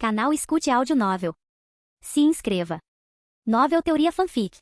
Canal Escute Áudio Novel. Se inscreva. Novel Teoria Fanfic.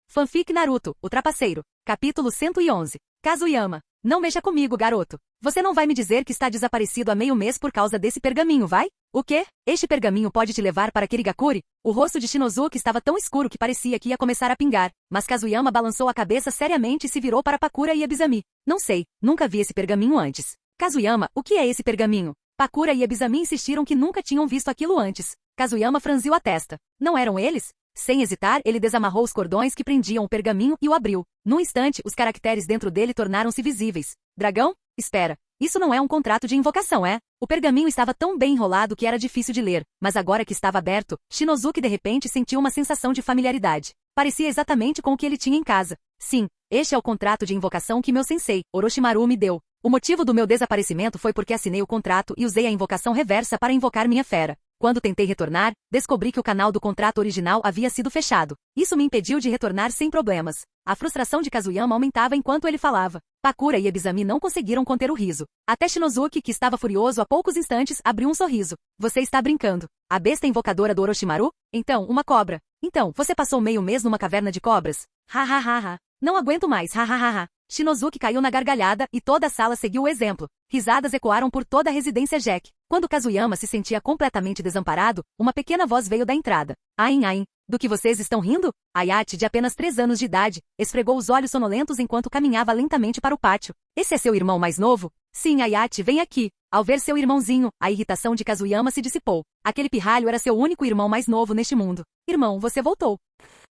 Fanfic Naruto, o Trapaceiro. Capítulo 111. Kazuyama. Não mexa comigo, garoto. Você não vai me dizer que está desaparecido há meio mês por causa desse pergaminho, vai? O quê? Este pergaminho pode te levar para Kirigakure? O rosto de Shinozuki estava tão escuro que parecia que ia começar a pingar, mas Kazuyama balançou a cabeça seriamente e se virou para Pakura e Ebizami. Não sei, nunca vi esse pergaminho antes. Kazuyama, o que é esse pergaminho? Pakura e Ebizami insistiram que nunca tinham visto aquilo antes. Kazuyama franziu a testa. Não eram eles? Sem hesitar, ele desamarrou os cordões que prendiam o pergaminho e o abriu. Num instante, os caracteres dentro dele tornaram-se visíveis. Dragão? Espera. Isso não é um contrato de invocação, é? O pergaminho estava tão bem enrolado que era difícil de ler, mas agora que estava aberto, Shinozuki de repente sentiu uma sensação de familiaridade. Parecia exatamente com o que ele tinha em casa. Sim, este é o contrato de invocação que meu sensei, Orochimaru, me deu. O motivo do meu desaparecimento foi porque assinei o contrato e usei a invocação reversa para invocar minha fera. Quando tentei retornar, descobri que o canal do contrato original havia sido fechado. Isso me impediu de retornar sem problemas. A frustração de Kazuyama aumentava enquanto ele falava. Pakura e Ebizami não conseguiram conter o riso. Até Shinozuki, que estava furioso há poucos instantes, abriu um sorriso. Você está brincando. A besta invocadora do Orochimaru? Então, uma cobra. Então, você passou meio mês numa caverna de cobras? Ha ha ha ha. Não aguento mais, ha ha ha ha. Shinozuki caiu na gargalhada e toda a sala seguiu o exemplo. Risadas ecoaram por toda a residência Jack. Quando Kazuyama se sentia completamente desamparado, uma pequena voz veio da entrada. Ain, ain. Do que vocês estão rindo? Ayate, de apenas 3 anos de idade, esfregou os olhos sonolentos enquanto caminhava lentamente para o pátio. Esse é seu irmão mais novo? Sim, Ayate, vem aqui. Ao ver seu irmãozinho, a irritação de Kazuyama se dissipou. Aquele pirralho era seu único irmão mais novo neste mundo. Irmão, você voltou.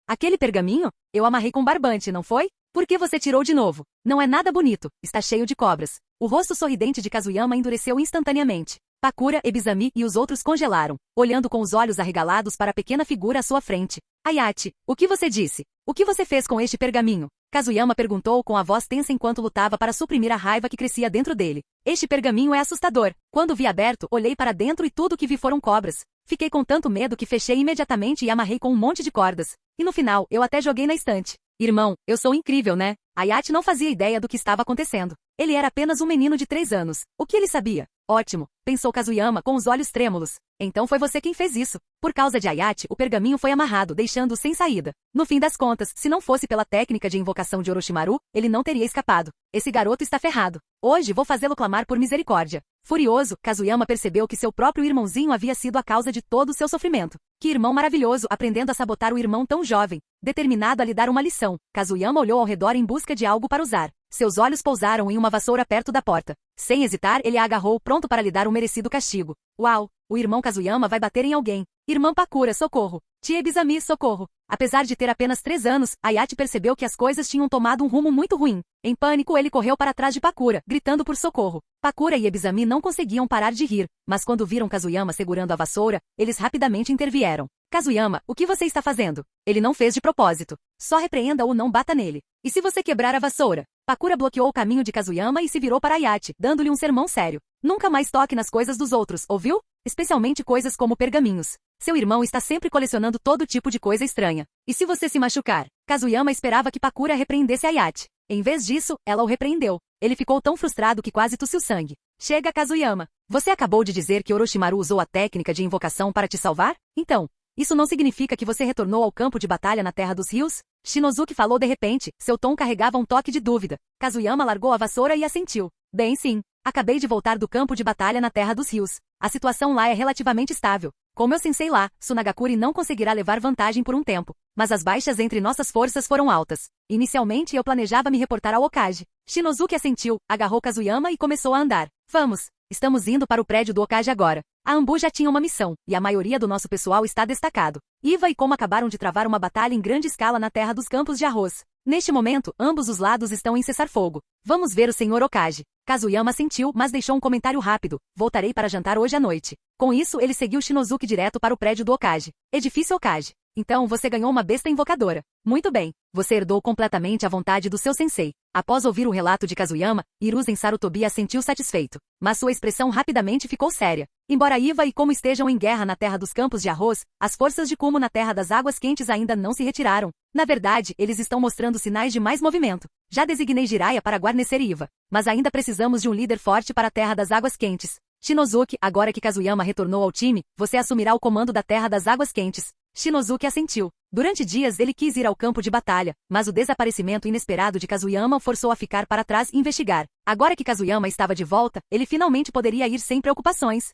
Aquele pergaminho? Eu amarrei com barbante, não foi? Por que você tirou de novo? Não é nada bonito, está cheio de cobras. O rosto sorridente de Kazuyama endureceu instantaneamente. Pakura, Ebizami e os outros congelaram, olhando com os olhos arregalados para a pequena figura à sua frente. Ayate, o que você disse? O que você fez com este pergaminho? Kazuyama perguntou com a voz tensa enquanto lutava para suprimir a raiva que crescia dentro dele. Este pergaminho é assustador. Quando vi aberto, olhei para dentro e tudo o que vi foram cobras. Fiquei com tanto medo que fechei imediatamente e amarrei com um monte de cordas. E no final, eu até joguei na estante. Irmão, eu sou incrível, né? Ayate não fazia ideia do que estava acontecendo. Ele era apenas um menino de 3 anos. O que ele sabia? Ótimo, pensou Kazuyama com os olhos trêmulos. Então foi você quem fez isso. Por causa de Ayate, o pergaminho foi amarrado, deixando-o sem saída. No fim das contas, se não fosse pela técnica de invocação de Orochimaru, ele não teria escapado. Esse garoto está ferrado. Hoje vou fazê-lo clamar por misericórdia. Furioso, Kazuyama percebeu que seu próprio irmãozinho havia sido a causa de todo o seu sofrimento. Que irmão maravilhoso, aprendendo a sabotar o irmão tão jovem. Determinado a lhe dar uma lição, Kazuyama olhou ao redor em busca de algo para usar. Seus olhos pousaram em uma vassoura perto da porta. Sem hesitar, ele a agarrou, pronto para lhe dar um merecido castigo. Uau! O irmão Kazuyama vai bater em alguém. Irmã Pakura, socorro. Tia Ebizami, socorro. Apesar de ter apenas 3 anos, Ayate percebeu que as coisas tinham tomado um rumo muito ruim. Em pânico, ele correu para trás de Pakura, gritando por socorro. Pakura e Ebizami não conseguiam parar de rir, mas quando viram Kazuyama segurando a vassoura, eles rapidamente intervieram. Kazuyama, o que você está fazendo? Ele não fez de propósito. Só repreenda-o, não bata nele. E se você quebrar a vassoura? Pakura bloqueou o caminho de Kazuyama e se virou para Ayate, dando-lhe um sermão sério. Nunca mais toque nas coisas dos outros, ouviu? Especialmente coisas como pergaminhos. Seu irmão está sempre colecionando todo tipo de coisa estranha. E se você se machucar? Kazuyama esperava que Pakura repreendesse Ayate. Em vez disso, ela o repreendeu. Ele ficou tão frustrado que quase tossiu sangue. Chega, Kazuyama. Você acabou de dizer que Orochimaru usou a técnica de invocação para te salvar? Então, isso não significa que você retornou ao campo de batalha na Terra dos Rios? Shinozuki falou de repente, seu tom carregava um toque de dúvida. Kazuyama largou a vassoura e assentiu. Bem sim, acabei de voltar do campo de batalha na Terra dos Rios. A situação lá é relativamente estável. Como eu sensei lá, Tsunagakure não conseguirá levar vantagem por um tempo. Mas as baixas entre nossas forças foram altas. Inicialmente eu planejava me reportar ao Hokage. Shinozuki assentiu, agarrou Kazuyama e começou a andar. Vamos, estamos indo para o prédio do Hokage agora. A Anbu já tinha uma missão, e a maioria do nosso pessoal está destacado. Iva e Como acabaram de travar uma batalha em grande escala na terra dos campos de arroz. Neste momento, ambos os lados estão em cessar-fogo. Vamos ver o Senhor Hokage. Kazuyama assentiu, mas deixou um comentário rápido. Voltarei para jantar hoje à noite. Com isso, ele seguiu Shinozuki direto para o prédio do Hokage. Edifício Hokage. Então você ganhou uma besta invocadora. Muito bem. Você herdou completamente a vontade do seu sensei. Após ouvir o relato de Kazuyama, Hiruzen Sarutobi assentiu satisfeito. Mas sua expressão rapidamente ficou séria. Embora Iva e Como estejam em guerra na terra dos campos de arroz, as forças de Kumo na terra das águas quentes ainda não se retiraram. Na verdade, eles estão mostrando sinais de mais movimento. Já designei Jiraiya para guarnecer Iva. Mas ainda precisamos de um líder forte para a terra das águas quentes. Shinozuki, agora que Kazuyama retornou ao time, você assumirá o comando da Terra das Águas Quentes. Shinozuki assentiu. Durante dias ele quis ir ao campo de batalha, mas o desaparecimento inesperado de Kazuyama o forçou a ficar para trás e investigar. Agora que Kazuyama estava de volta, ele finalmente poderia ir sem preocupações.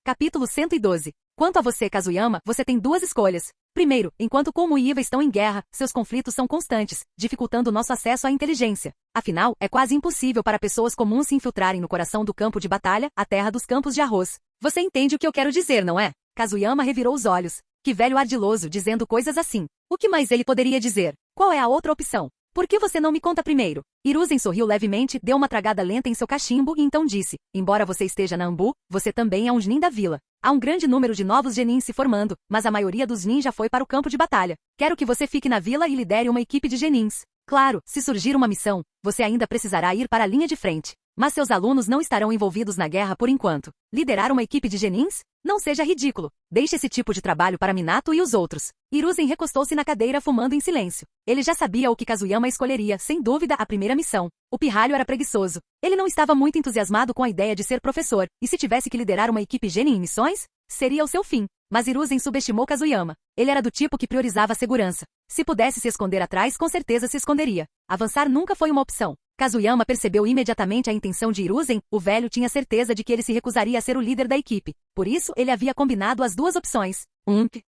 Capítulo 112. Quanto a você, Kazuyama, você tem duas escolhas. Primeiro, enquanto Como e Iva estão em guerra, seus conflitos são constantes, dificultando nosso acesso à inteligência. Afinal, é quase impossível para pessoas comuns se infiltrarem no coração do campo de batalha, a terra dos campos de arroz. Você entende o que eu quero dizer, não é? Kazuyama revirou os olhos. Que velho ardiloso dizendo coisas assim. O que mais ele poderia dizer? Qual é a outra opção? Por que você não me conta primeiro? Hiruzen sorriu levemente, deu uma tragada lenta em seu cachimbo e então disse, embora você esteja na Ambu, você também é um Genin da vila. Há um grande número de novos Genins se formando, mas a maioria dos Nin já foi para o campo de batalha. Quero que você fique na vila e lidere uma equipe de Genins. Claro, se surgir uma missão, você ainda precisará ir para a linha de frente. Mas seus alunos não estarão envolvidos na guerra por enquanto. Liderar uma equipe de Genins? Não seja ridículo. Deixe esse tipo de trabalho para Minato e os outros. Hiruzen recostou-se na cadeira fumando em silêncio. Ele já sabia o que Kazuyama escolheria, sem dúvida, a primeira missão. O pirralho era preguiçoso. Ele não estava muito entusiasmado com a ideia de ser professor, e se tivesse que liderar uma equipe Genin em missões, seria o seu fim. Mas Hiruzen subestimou Kazuyama. Ele era do tipo que priorizava a segurança. Se pudesse se esconder atrás, com certeza se esconderia. Avançar nunca foi uma opção. Kazuyama percebeu imediatamente a intenção de Hiruzen, o velho tinha certeza de que ele se recusaria a ser o líder da equipe. Por isso, ele havia combinado as duas opções.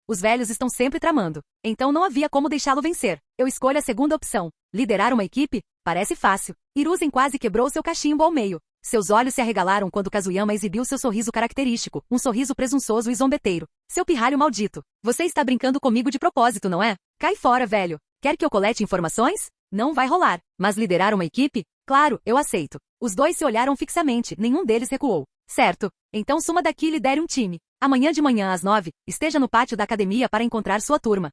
Os velhos estão sempre tramando. Então não havia como deixá-lo vencer. Eu escolho a segunda opção. Liderar uma equipe? Parece fácil. Hiruzen quase quebrou seu cachimbo ao meio. Seus olhos se arregalaram quando Kazuyama exibiu seu sorriso característico, um sorriso presunçoso e zombeteiro. Seu pirralho maldito. Você está brincando comigo de propósito, não é? Cai fora, velho. Quer que eu colete informações? Não vai rolar. Mas liderar uma equipe? Claro, eu aceito. Os dois se olharam fixamente, nenhum deles recuou. Certo. Então suma daqui e lidere um time. Amanhã de manhã às 9, esteja no pátio da academia para encontrar sua turma.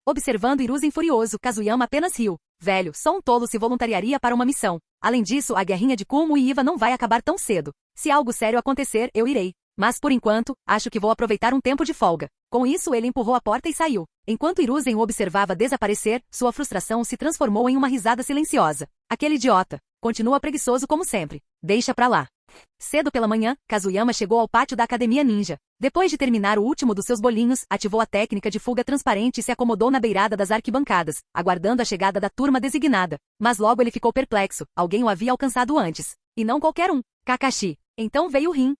Observando Hiruzen furioso, Kazuyama apenas riu. Velho, só um tolo se voluntariaria para uma missão. Além disso, a guerrinha de Kumo e Iva não vai acabar tão cedo. Se algo sério acontecer, eu irei. Mas por enquanto, acho que vou aproveitar um tempo de folga. Com isso, ele empurrou a porta e saiu. Enquanto Hiruzen o observava desaparecer, sua frustração se transformou em uma risada silenciosa. Aquele idiota. Continua preguiçoso como sempre. Deixa pra lá. Cedo pela manhã, Kazuyama chegou ao pátio da Academia Ninja. Depois de terminar o último dos seus bolinhos, ativou a técnica de fuga transparente e se acomodou na beirada das arquibancadas, aguardando a chegada da turma designada. Mas logo ele ficou perplexo, alguém o havia alcançado antes. E não qualquer um. Kakashi. Então veio Rin.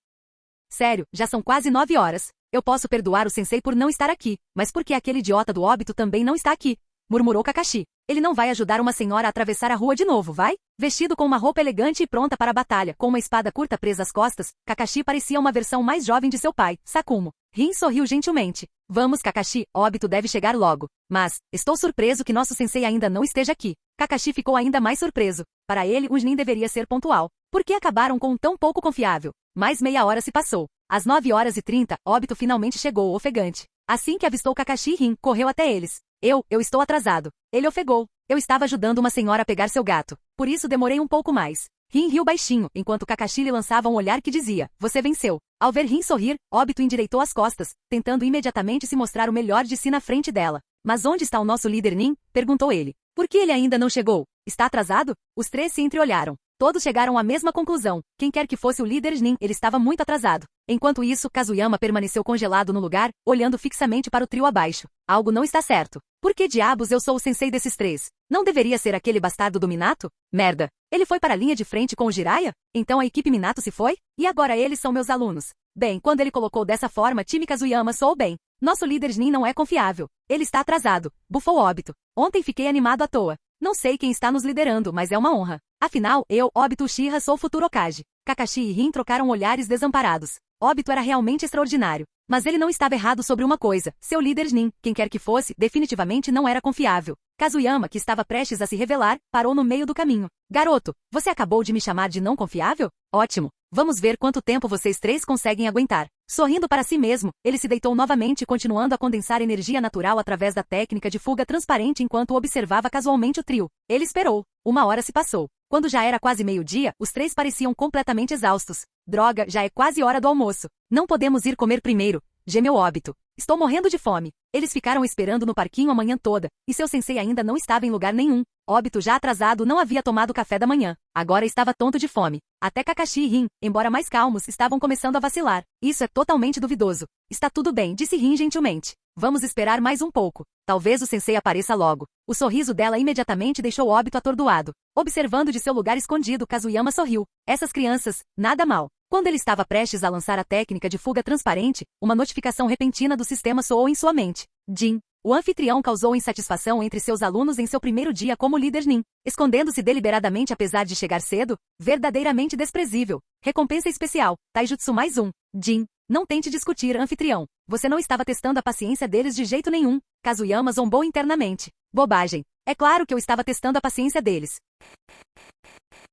Sério, já são quase 9 horas. Eu posso perdoar o sensei por não estar aqui, mas por que aquele idiota do óbito também não está aqui? Murmurou Kakashi. Ele não vai ajudar uma senhora a atravessar a rua de novo, vai? Vestido com uma roupa elegante e pronta para a batalha, com uma espada curta presa às costas, Kakashi parecia uma versão mais jovem de seu pai, Sakumo. Rin sorriu gentilmente. Vamos, Kakashi, óbito deve chegar logo. Mas, estou surpreso que nosso sensei ainda não esteja aqui. Kakashi ficou ainda mais surpreso. Para ele, um Nin deveria ser pontual. Por que acabaram com um tão pouco confiável? Mais meia hora se passou. Às 9h30, óbito finalmente chegou, ofegante. Assim que avistou Kakashi e Rin, correu até eles. Eu estou atrasado. Ele ofegou. Eu estava ajudando uma senhora a pegar seu gato. Por isso demorei um pouco mais. Rin riu baixinho, enquanto Kakashi lhe lançava um olhar que dizia, você venceu. Ao ver Rin sorrir, óbito endireitou as costas, tentando imediatamente se mostrar o melhor de si na frente dela. Mas onde está o nosso líder Nin? Perguntou ele. Por que ele ainda não chegou? Está atrasado? Os três se entreolharam. Todos chegaram à mesma conclusão. Quem quer que fosse o líder Nin, ele estava muito atrasado. Enquanto isso, Kazuyama permaneceu congelado no lugar, olhando fixamente para o trio abaixo. Algo não está certo. Por que diabos eu sou o sensei desses três? Não deveria ser aquele bastardo do Minato? Merda. Ele foi para a linha de frente com o Jiraiya? Então a equipe Minato se foi? E agora eles são meus alunos. Bem, quando ele colocou dessa forma, time Kazuyama soou bem. Nosso líder Nin não é confiável. Ele está atrasado. Bufou óbito. Ontem fiquei animado à toa. Não sei quem está nos liderando, mas é uma honra. Afinal, eu, Obito Uchiha, sou o futuro Hokage. Kakashi e Rin trocaram olhares desamparados. Obito era realmente extraordinário. Mas ele não estava errado sobre uma coisa. Seu líder Nin, quem quer que fosse, definitivamente não era confiável. Kazuyama, que estava prestes a se revelar, parou no meio do caminho. Garoto, você acabou de me chamar de não confiável? Ótimo. Vamos ver quanto tempo vocês três conseguem aguentar. Sorrindo para si mesmo, ele se deitou novamente, continuando a condensar energia natural através da técnica de fuga transparente enquanto observava casualmente o trio. Ele esperou. 1 hora se passou. Quando já era quase meio-dia, os três pareciam completamente exaustos. Droga, já é quase hora do almoço. Não podemos ir comer primeiro. gemeu Obito. Estou morrendo de fome. Eles ficaram esperando no parquinho a manhã toda, e seu sensei ainda não estava em lugar nenhum. Obito, já atrasado, não havia tomado café da manhã. Agora estava tonto de fome. Até Kakashi e Rin, embora mais calmos, estavam começando a vacilar. Isso é totalmente duvidoso. Está tudo bem, disse Rin gentilmente. Vamos esperar mais um pouco. Talvez o sensei apareça logo. O sorriso dela imediatamente deixou Obito atordoado. Observando de seu lugar escondido, Kazuyama sorriu. Essas crianças, nada mal. Quando ele estava prestes a lançar a técnica de fuga transparente, uma notificação repentina do sistema soou em sua mente. Jin. O anfitrião causou insatisfação entre seus alunos em seu primeiro dia como líder Nin, escondendo-se deliberadamente apesar de chegar cedo, verdadeiramente desprezível. Recompensa especial, Taijutsu mais um. Jin. Não tente discutir, anfitrião. Você não estava testando a paciência deles de jeito nenhum. Kazuyama zombou internamente. Bobagem. É claro que eu estava testando a paciência deles.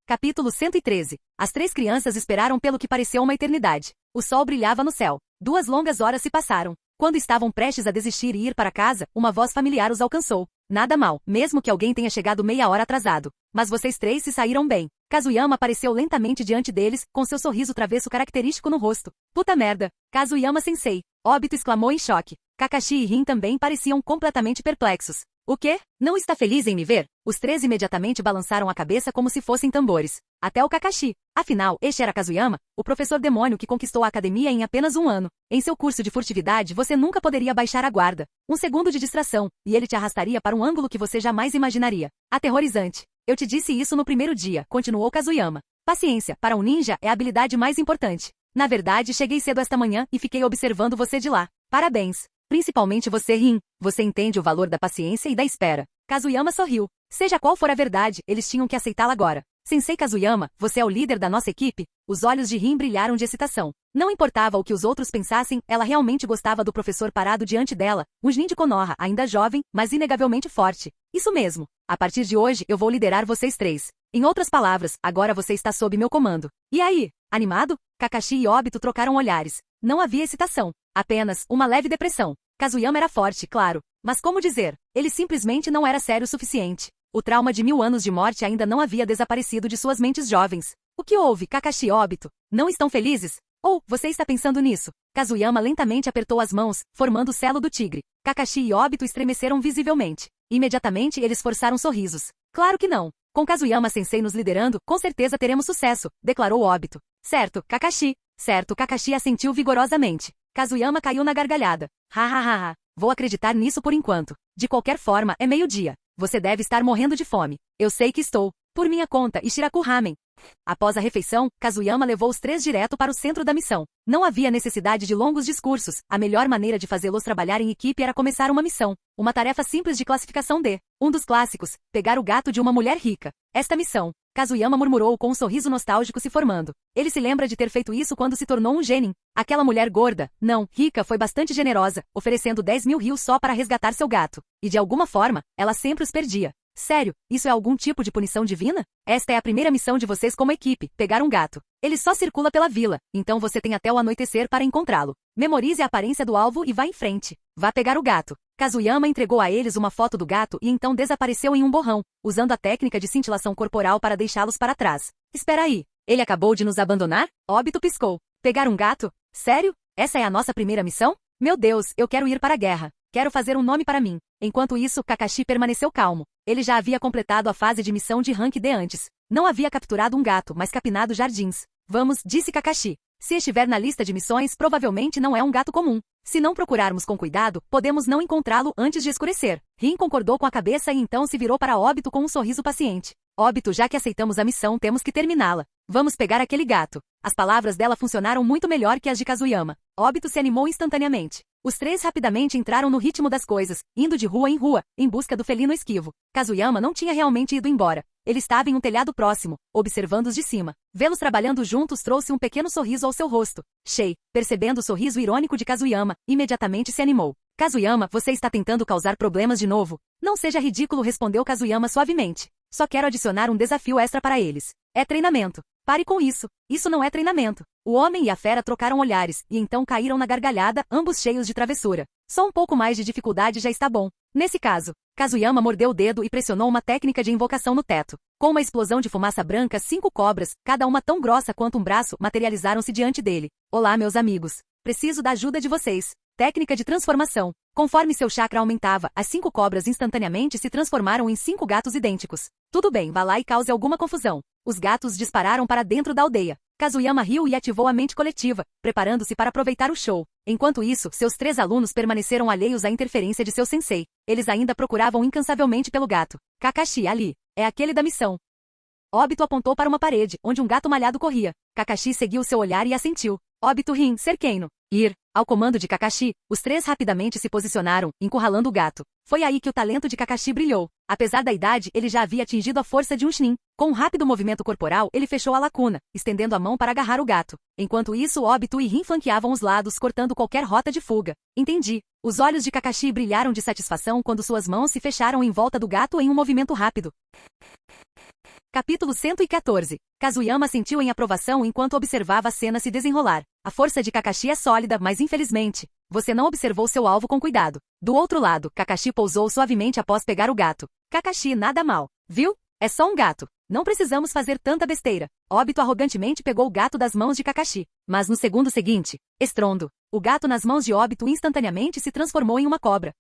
Capítulo 113. As três crianças esperaram pelo que pareceu uma eternidade. O sol brilhava no céu. 2 longas horas se passaram. Quando estavam prestes a desistir e ir para casa, uma voz familiar os alcançou. Nada mal, mesmo que alguém tenha chegado meia hora atrasado. Mas vocês três se saíram bem. Kazuyama apareceu lentamente diante deles, com seu sorriso travesso característico no rosto. Puta merda! Kazuyama-sensei! Obito exclamou em choque. Kakashi e Rin também pareciam completamente perplexos. O quê? Não está feliz em me ver? Os três imediatamente balançaram a cabeça como se fossem tambores. Até o Kakashi. Afinal, este era Kazuyama, o professor demônio que conquistou a academia em apenas 1 ano. Em seu curso de furtividade você nunca poderia baixar a guarda. 1 segundo de distração, e ele te arrastaria para um ângulo que você jamais imaginaria. Aterrorizante. Eu te disse isso no primeiro dia, continuou Kazuyama. Paciência, para um ninja, é a habilidade mais importante. Na verdade, cheguei cedo esta manhã e fiquei observando você de lá. Parabéns. Principalmente você, Rin. Você entende o valor da paciência e da espera. Kazuyama sorriu. Seja qual for a verdade, eles tinham que aceitá-la agora. Sensei Kazuyama, você é o líder da nossa equipe? Os olhos de Rin brilharam de excitação. Não importava o que os outros pensassem, ela realmente gostava do professor parado diante dela, um Jin de Konoha, ainda jovem, mas inegavelmente forte. Isso mesmo. A partir de hoje, eu vou liderar vocês três. Em outras palavras, agora você está sob meu comando. E aí? Animado? Kakashi e Obito trocaram olhares. Não havia excitação. Apenas uma leve depressão. Kazuyama era forte, claro. Mas como dizer? Ele simplesmente não era sério o suficiente. O trauma de 1000 anos de morte ainda não havia desaparecido de suas mentes jovens. O que houve, Kakashi e Obito? Não estão felizes? Ou, você está pensando nisso? Kazuyama lentamente apertou as mãos, formando o selo do tigre. Kakashi e Obito estremeceram visivelmente. Imediatamente eles forçaram sorrisos. Claro que não. Com Kazuyama-sensei nos liderando, com certeza teremos sucesso, declarou Obito. Certo, Kakashi. Certo, Kakashi assentiu vigorosamente. Kazuyama caiu na gargalhada. Ha. Vou acreditar nisso por enquanto. De qualquer forma, é meio-dia. Você deve estar morrendo de fome. Eu sei que estou. Por minha conta, Ishiraku Ramen. Após a refeição, Kazuyama levou os três direto para o centro da missão. Não havia necessidade de longos discursos. A melhor maneira de fazê-los trabalhar em equipe era começar uma missão. Uma tarefa simples de classificação D. Um dos clássicos, pegar o gato de uma mulher rica. Esta missão, Kazuyama murmurou com um sorriso nostálgico se formando. Ele se lembra de ter feito isso quando se tornou um genin. Aquela mulher gorda, não, rica, foi bastante generosa, oferecendo 10.000 rios só para resgatar seu gato. E de alguma forma, ela sempre os perdia. Sério, isso é algum tipo de punição divina? Esta é a primeira missão de vocês como equipe, pegar um gato. Ele só circula pela vila, então você tem até o anoitecer para encontrá-lo. Memorize a aparência do alvo e vá em frente. Vá pegar o gato. Kazuyama entregou a eles uma foto do gato e então desapareceu em um borrão, usando a técnica de cintilação corporal para deixá-los para trás. Espera aí, ele acabou de nos abandonar? Obito piscou. Pegar um gato? Sério? Essa é a nossa primeira missão? Meu Deus, eu quero ir para a guerra. Quero fazer um nome para mim. Enquanto isso, Kakashi permaneceu calmo. Ele já havia completado a fase de missão de rank D antes. Não havia capturado um gato, mas capinado jardins. Vamos, disse Kakashi. Se estiver na lista de missões, provavelmente não é um gato comum. Se não procurarmos com cuidado, podemos não encontrá-lo antes de escurecer. Rin concordou com a cabeça e então se virou para Obito com um sorriso paciente. Obito, já que aceitamos a missão, temos que terminá-la. Vamos pegar aquele gato. As palavras dela funcionaram muito melhor que as de Kazuyama. Obito se animou instantaneamente. Os três rapidamente entraram no ritmo das coisas, indo de rua em rua, em busca do felino esquivo. Kazuyama não tinha realmente ido embora. Ele estava em um telhado próximo, observando-os de cima. Vê-los trabalhando juntos trouxe um pequeno sorriso ao seu rosto. Shei, percebendo o sorriso irônico de Kazuyama, imediatamente se animou. Kazuyama, você está tentando causar problemas de novo? Não seja ridículo, respondeu Kazuyama suavemente. Só quero adicionar um desafio extra para eles. É treinamento. Pare com isso. Isso não é treinamento. O homem e a fera trocaram olhares, e então caíram na gargalhada, ambos cheios de travessura. Só um pouco mais de dificuldade já está bom. Nesse caso, Kazuyama mordeu o dedo e pressionou uma técnica de invocação no teto. Com uma explosão de fumaça branca, 5 cobras, cada uma tão grossa quanto um braço, materializaram-se diante dele. Olá, meus amigos. Preciso da ajuda de vocês. Técnica de transformação. Conforme seu chakra aumentava, as 5 cobras instantaneamente se transformaram em 5 gatos idênticos. Tudo bem, vá lá e cause alguma confusão. Os gatos dispararam para dentro da aldeia. Kazuyama riu e ativou a mente coletiva, preparando-se para aproveitar o show. Enquanto isso, seus 3 alunos permaneceram alheios à interferência de seu sensei. Eles ainda procuravam incansavelmente pelo gato. Kakashi, ali. É aquele da missão. Obito apontou para uma parede, onde um gato malhado corria. Kakashi seguiu seu olhar e assentiu. Obito Rin, Serqueino. Ir. Ao comando de Kakashi, os 3 rapidamente se posicionaram, encurralando o gato. Foi aí que o talento de Kakashi brilhou. Apesar da idade, ele já havia atingido a força de um Chunin. Com um rápido movimento corporal, ele fechou a lacuna, estendendo a mão para agarrar o gato. Enquanto isso, Obito e Rin flanqueavam os lados, cortando qualquer rota de fuga. Entendi. Os olhos de Kakashi brilharam de satisfação quando suas mãos se fecharam em volta do gato em um movimento rápido. Capítulo 114. Kazuyama sentiu em aprovação enquanto observava a cena se desenrolar. A força de Kakashi é sólida, mas infelizmente, você não observou seu alvo com cuidado. Do outro lado, Kakashi pousou suavemente após pegar o gato. Kakashi, nada mal. Viu? É só um gato. Não precisamos fazer tanta besteira. Obito arrogantemente pegou o gato das mãos de Kakashi. Mas no segundo seguinte, estrondo. O gato nas mãos de Obito instantaneamente se transformou em uma cobra.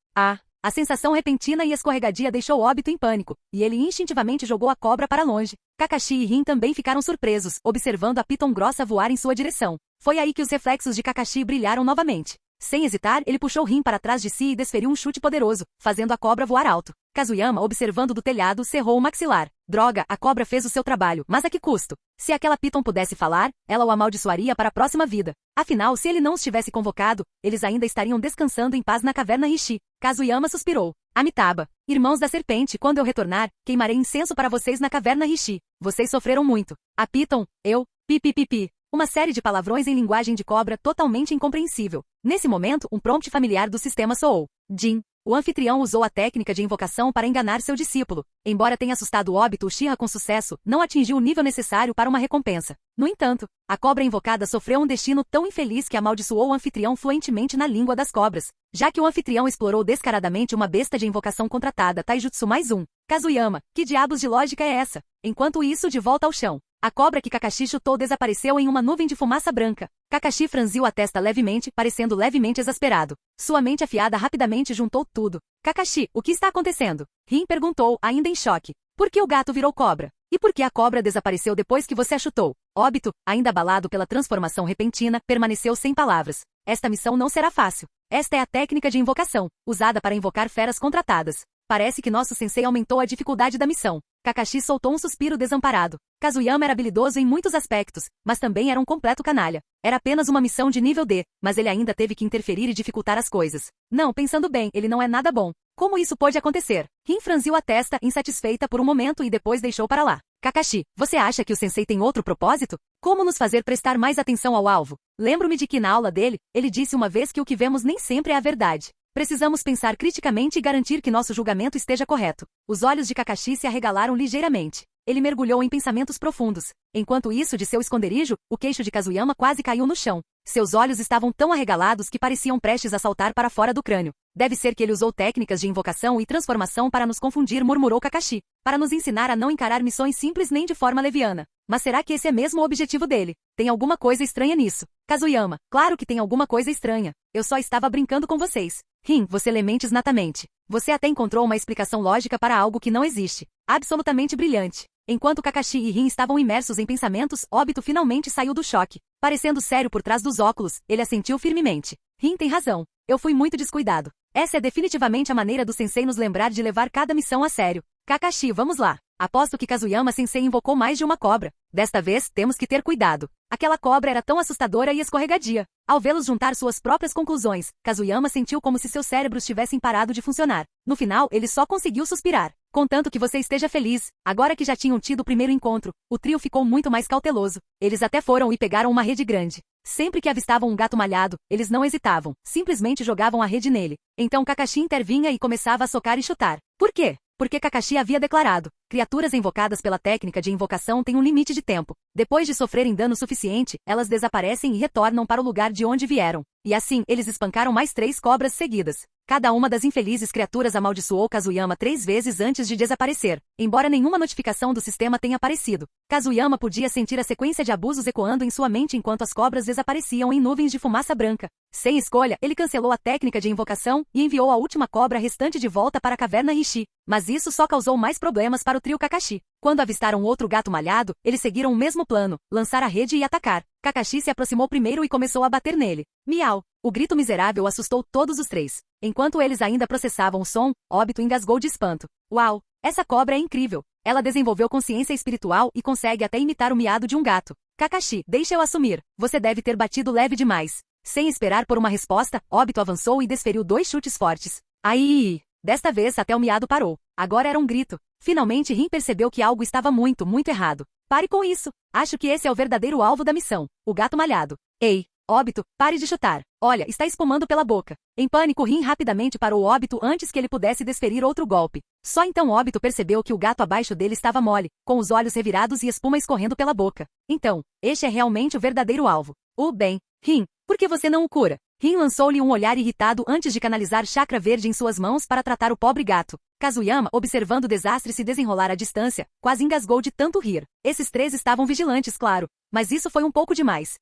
A sensação repentina e escorregadia deixou Obito em pânico, e ele instintivamente jogou a cobra para longe. Kakashi e Rin também ficaram surpresos, observando a piton grossa voar em sua direção. Foi aí que os reflexos de Kakashi brilharam novamente. Sem hesitar, ele puxou Rin para trás de si e desferiu um chute poderoso, fazendo a cobra voar alto. Kazuyama, observando do telhado, cerrou o maxilar. Droga, a cobra fez o seu trabalho, mas a que custo? Se aquela piton pudesse falar, ela o amaldiçoaria para a próxima vida. Afinal, se ele não os tivesse convocado, eles ainda estariam descansando em paz na caverna Rishi. Kazuyama suspirou. Amitabha, irmãos da serpente, quando eu retornar, queimarei incenso para vocês na caverna Rishi. Vocês sofreram muito. A piton, eu, pipipipi. Uma série de palavrões em linguagem de cobra totalmente incompreensível. Nesse momento, um prompt familiar do sistema soou. Jin. O anfitrião usou a técnica de invocação para enganar seu discípulo. Embora tenha assustado Obito Uchiha com sucesso, não atingiu o nível necessário para uma recompensa. No entanto, a cobra invocada sofreu um destino tão infeliz que amaldiçoou o anfitrião fluentemente na língua das cobras. Já que o anfitrião explorou descaradamente uma besta de invocação contratada Taijutsu mais um. Kazuyama, que diabos de lógica é essa? Enquanto isso, de volta ao chão. A cobra que Kakashi chutou desapareceu em uma nuvem de fumaça branca. Kakashi franziu a testa levemente, parecendo levemente exasperado. Sua mente afiada rapidamente juntou tudo. Kakashi, o que está acontecendo? Rin perguntou, ainda em choque. Por que o gato virou cobra? E por que a cobra desapareceu depois que você a chutou? Obito, ainda abalado pela transformação repentina, permaneceu sem palavras. Esta missão não será fácil. Esta é a técnica de invocação, usada para invocar feras contratadas. Parece que nosso sensei aumentou a dificuldade da missão. Kakashi soltou um suspiro desamparado. Kazuyama era habilidoso em muitos aspectos, mas também era um completo canalha. Era apenas uma missão de nível D, mas ele ainda teve que interferir e dificultar as coisas. Não, pensando bem, ele não é nada bom. Como isso pôde acontecer? Rin franziu a testa, insatisfeita por um momento e depois deixou para lá. Kakashi, você acha que o sensei tem outro propósito? Como nos fazer prestar mais atenção ao alvo? Lembro-me de que na aula dele, ele disse uma vez que o que vemos nem sempre é a verdade. Precisamos pensar criticamente e garantir que nosso julgamento esteja correto. Os olhos de Kakashi se arregalaram ligeiramente. Ele mergulhou em pensamentos profundos. Enquanto isso, de seu esconderijo, o queixo de Kazuyama quase caiu no chão. Seus olhos estavam tão arregalados que pareciam prestes a saltar para fora do crânio. Deve ser que ele usou técnicas de invocação e transformação para nos confundir, murmurou Kakashi. Para nos ensinar a não encarar missões simples nem de forma leviana. Mas será que esse é mesmo o objetivo dele? Tem alguma coisa estranha nisso. Kazuyama, claro que tem alguma coisa estranha. Eu só estava brincando com vocês. Rin, você lê mentes natamente. Você até encontrou uma explicação lógica para algo que não existe. Absolutamente brilhante. Enquanto Kakashi e Rin estavam imersos em pensamentos, Obito finalmente saiu do choque. Parecendo sério por trás dos óculos, ele assentiu firmemente. Rin tem razão. Eu fui muito descuidado. Essa é definitivamente a maneira do sensei nos lembrar de levar cada missão a sério. Kakashi, vamos lá. Aposto que Kazuyama-sensei invocou mais de uma cobra. Desta vez, temos que ter cuidado. Aquela cobra era tão assustadora e escorregadia. Ao vê-los juntar suas próprias conclusões, Kazuyama sentiu como se seus cérebros tivessem parado de funcionar. No final, ele só conseguiu suspirar. Contanto que você esteja feliz. Agora que já tinham tido o primeiro encontro, o trio ficou muito mais cauteloso. Eles até foram e pegaram uma rede grande. Sempre que avistavam um gato malhado, eles não hesitavam. Simplesmente jogavam a rede nele. Então Kakashi intervinha e começava a socar e chutar. Por quê? Porque Kakashi havia declarado. Criaturas invocadas pela técnica de invocação têm um limite de tempo. Depois de sofrerem dano suficiente, elas desaparecem e retornam para o lugar de onde vieram. E assim, eles espancaram mais 3 cobras seguidas. Cada uma das infelizes criaturas amaldiçoou Kazuyama 3 vezes antes de desaparecer, embora nenhuma notificação do sistema tenha aparecido. Kazuyama podia sentir a sequência de abusos ecoando em sua mente enquanto as cobras desapareciam em nuvens de fumaça branca. Sem escolha, ele cancelou a técnica de invocação e enviou a última cobra restante de volta para a caverna Rishi. Mas isso só causou mais problemas para o trio Kakashi. Quando avistaram outro gato malhado, eles seguiram o mesmo plano, lançar a rede e atacar. Kakashi se aproximou primeiro e começou a bater nele. Miau! O grito miserável assustou todos os 3. Enquanto eles ainda processavam o som, Obito engasgou de espanto. Uau! Essa cobra é incrível! Ela desenvolveu consciência espiritual e consegue até imitar o miado de um gato. Kakashi, deixa eu assumir. Você deve ter batido leve demais. Sem esperar por uma resposta, Obito avançou e desferiu 2 chutes fortes. Ai! Desta vez até o miado parou. Agora era um grito. Finalmente Rin percebeu que algo estava muito errado. Pare com isso. Acho que esse é o verdadeiro alvo da missão. O gato malhado. Ei! Obito, pare de chutar. Olha, está espumando pela boca. Em pânico, Rin rapidamente parou Obito antes que ele pudesse desferir outro golpe. Só então Obito percebeu que o gato abaixo dele estava mole, com os olhos revirados e espuma escorrendo pela boca. Então, este é realmente o verdadeiro alvo. Bem, Rin, por que você não o cura? Rin lançou-lhe um olhar irritado antes de canalizar chakra verde em suas mãos para tratar o pobre gato. Kazuyama, observando o desastre se desenrolar à distância, quase engasgou de tanto rir. Esses 3 estavam vigilantes, claro, mas isso foi um pouco demais.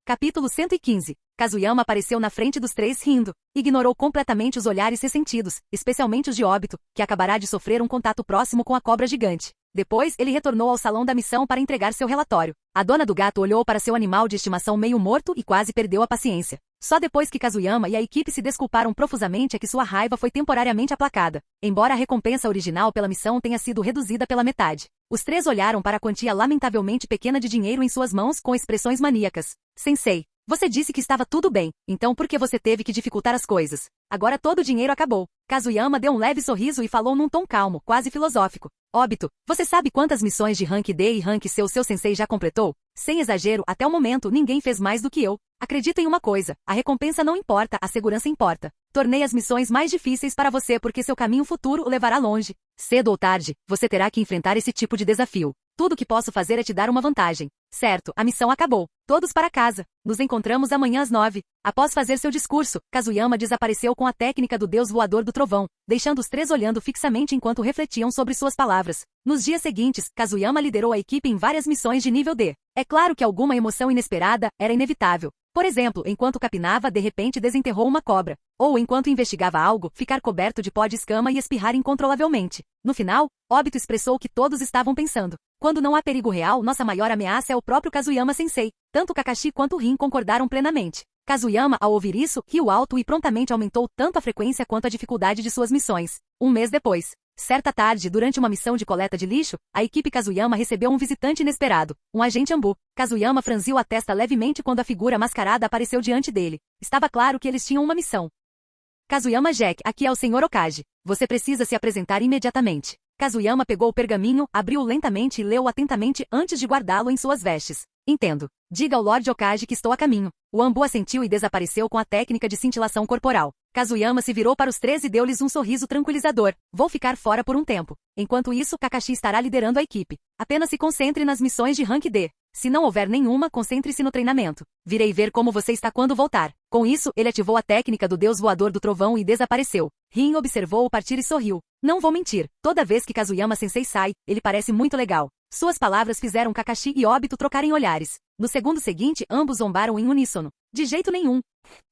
Capítulo 115. Kazuyama apareceu na frente dos 3 rindo. Ignorou completamente os olhares ressentidos, especialmente os de Obito, que acabará de sofrer um contato próximo com a cobra gigante. Depois, ele retornou ao salão da missão para entregar seu relatório. A dona do gato olhou para seu animal de estimação meio morto e quase perdeu a paciência. Só depois que Kazuyama e a equipe se desculparam profusamente é que sua raiva foi temporariamente aplacada, embora a recompensa original pela missão tenha sido reduzida pela metade. Os 3 olharam para a quantia lamentavelmente pequena de dinheiro em suas mãos com expressões maníacas. Sensei, você disse que estava tudo bem, então por que você teve que dificultar as coisas? Agora todo o dinheiro acabou. Kazuyama deu um leve sorriso e falou num tom calmo, quase filosófico. Obito, você sabe quantas missões de Rank D e Rank C o seu sensei já completou? Sem exagero, até o momento ninguém fez mais do que eu. Acredita em uma coisa, a recompensa não importa, a segurança importa. Tornei as missões mais difíceis para você porque seu caminho futuro o levará longe. Cedo ou tarde, você terá que enfrentar esse tipo de desafio. Tudo o que posso fazer é te dar uma vantagem. Certo, a missão acabou. Todos para casa. Nos encontramos amanhã às 9. Após fazer seu discurso, Kazuyama desapareceu com a técnica do deus voador do trovão, deixando os 3 olhando fixamente enquanto refletiam sobre suas palavras. Nos dias seguintes, Kazuyama liderou a equipe em várias missões de nível D. É claro que alguma emoção inesperada era inevitável. Por exemplo, enquanto capinava, de repente desenterrou uma cobra. Ou enquanto investigava algo, ficar coberto de pó de escama e espirrar incontrolavelmente. No final, Obito expressou o que todos estavam pensando. Quando não há perigo real, nossa maior ameaça é o próprio Kazuyama-sensei. Tanto Kakashi quanto Rin concordaram plenamente. Kazuyama, ao ouvir isso, riu alto e prontamente aumentou tanto a frequência quanto a dificuldade de suas missões. Um mês depois. Certa tarde, durante uma missão de coleta de lixo, a equipe Kazuyama recebeu um visitante inesperado, um agente Ambu. Kazuyama franziu a testa levemente quando a figura mascarada apareceu diante dele. Estava claro que eles tinham uma missão. Kazuyama Jack, aqui é o Sr. Okage. Você precisa se apresentar imediatamente. Kazuyama pegou o pergaminho, abriu-o lentamente e leu atentamente antes de guardá-lo em suas vestes. Entendo. Diga ao Lord Okage que estou a caminho. O Ambu assentiu e desapareceu com a técnica de cintilação corporal. Kazuyama se virou para os 3 e deu-lhes um sorriso tranquilizador. Vou ficar fora por um tempo. Enquanto isso, Kakashi estará liderando a equipe. Apenas se concentre nas missões de Rank D. Se não houver nenhuma, concentre-se no treinamento. Virei ver como você está quando voltar. Com isso, ele ativou a técnica do deus voador do trovão e desapareceu. Rin observou-o partir e sorriu. Não vou mentir. Toda vez que Kazuyama-sensei sai, ele parece muito legal. Suas palavras fizeram Kakashi e Obito trocarem olhares. No segundo seguinte, ambos zombaram em uníssono. De jeito nenhum.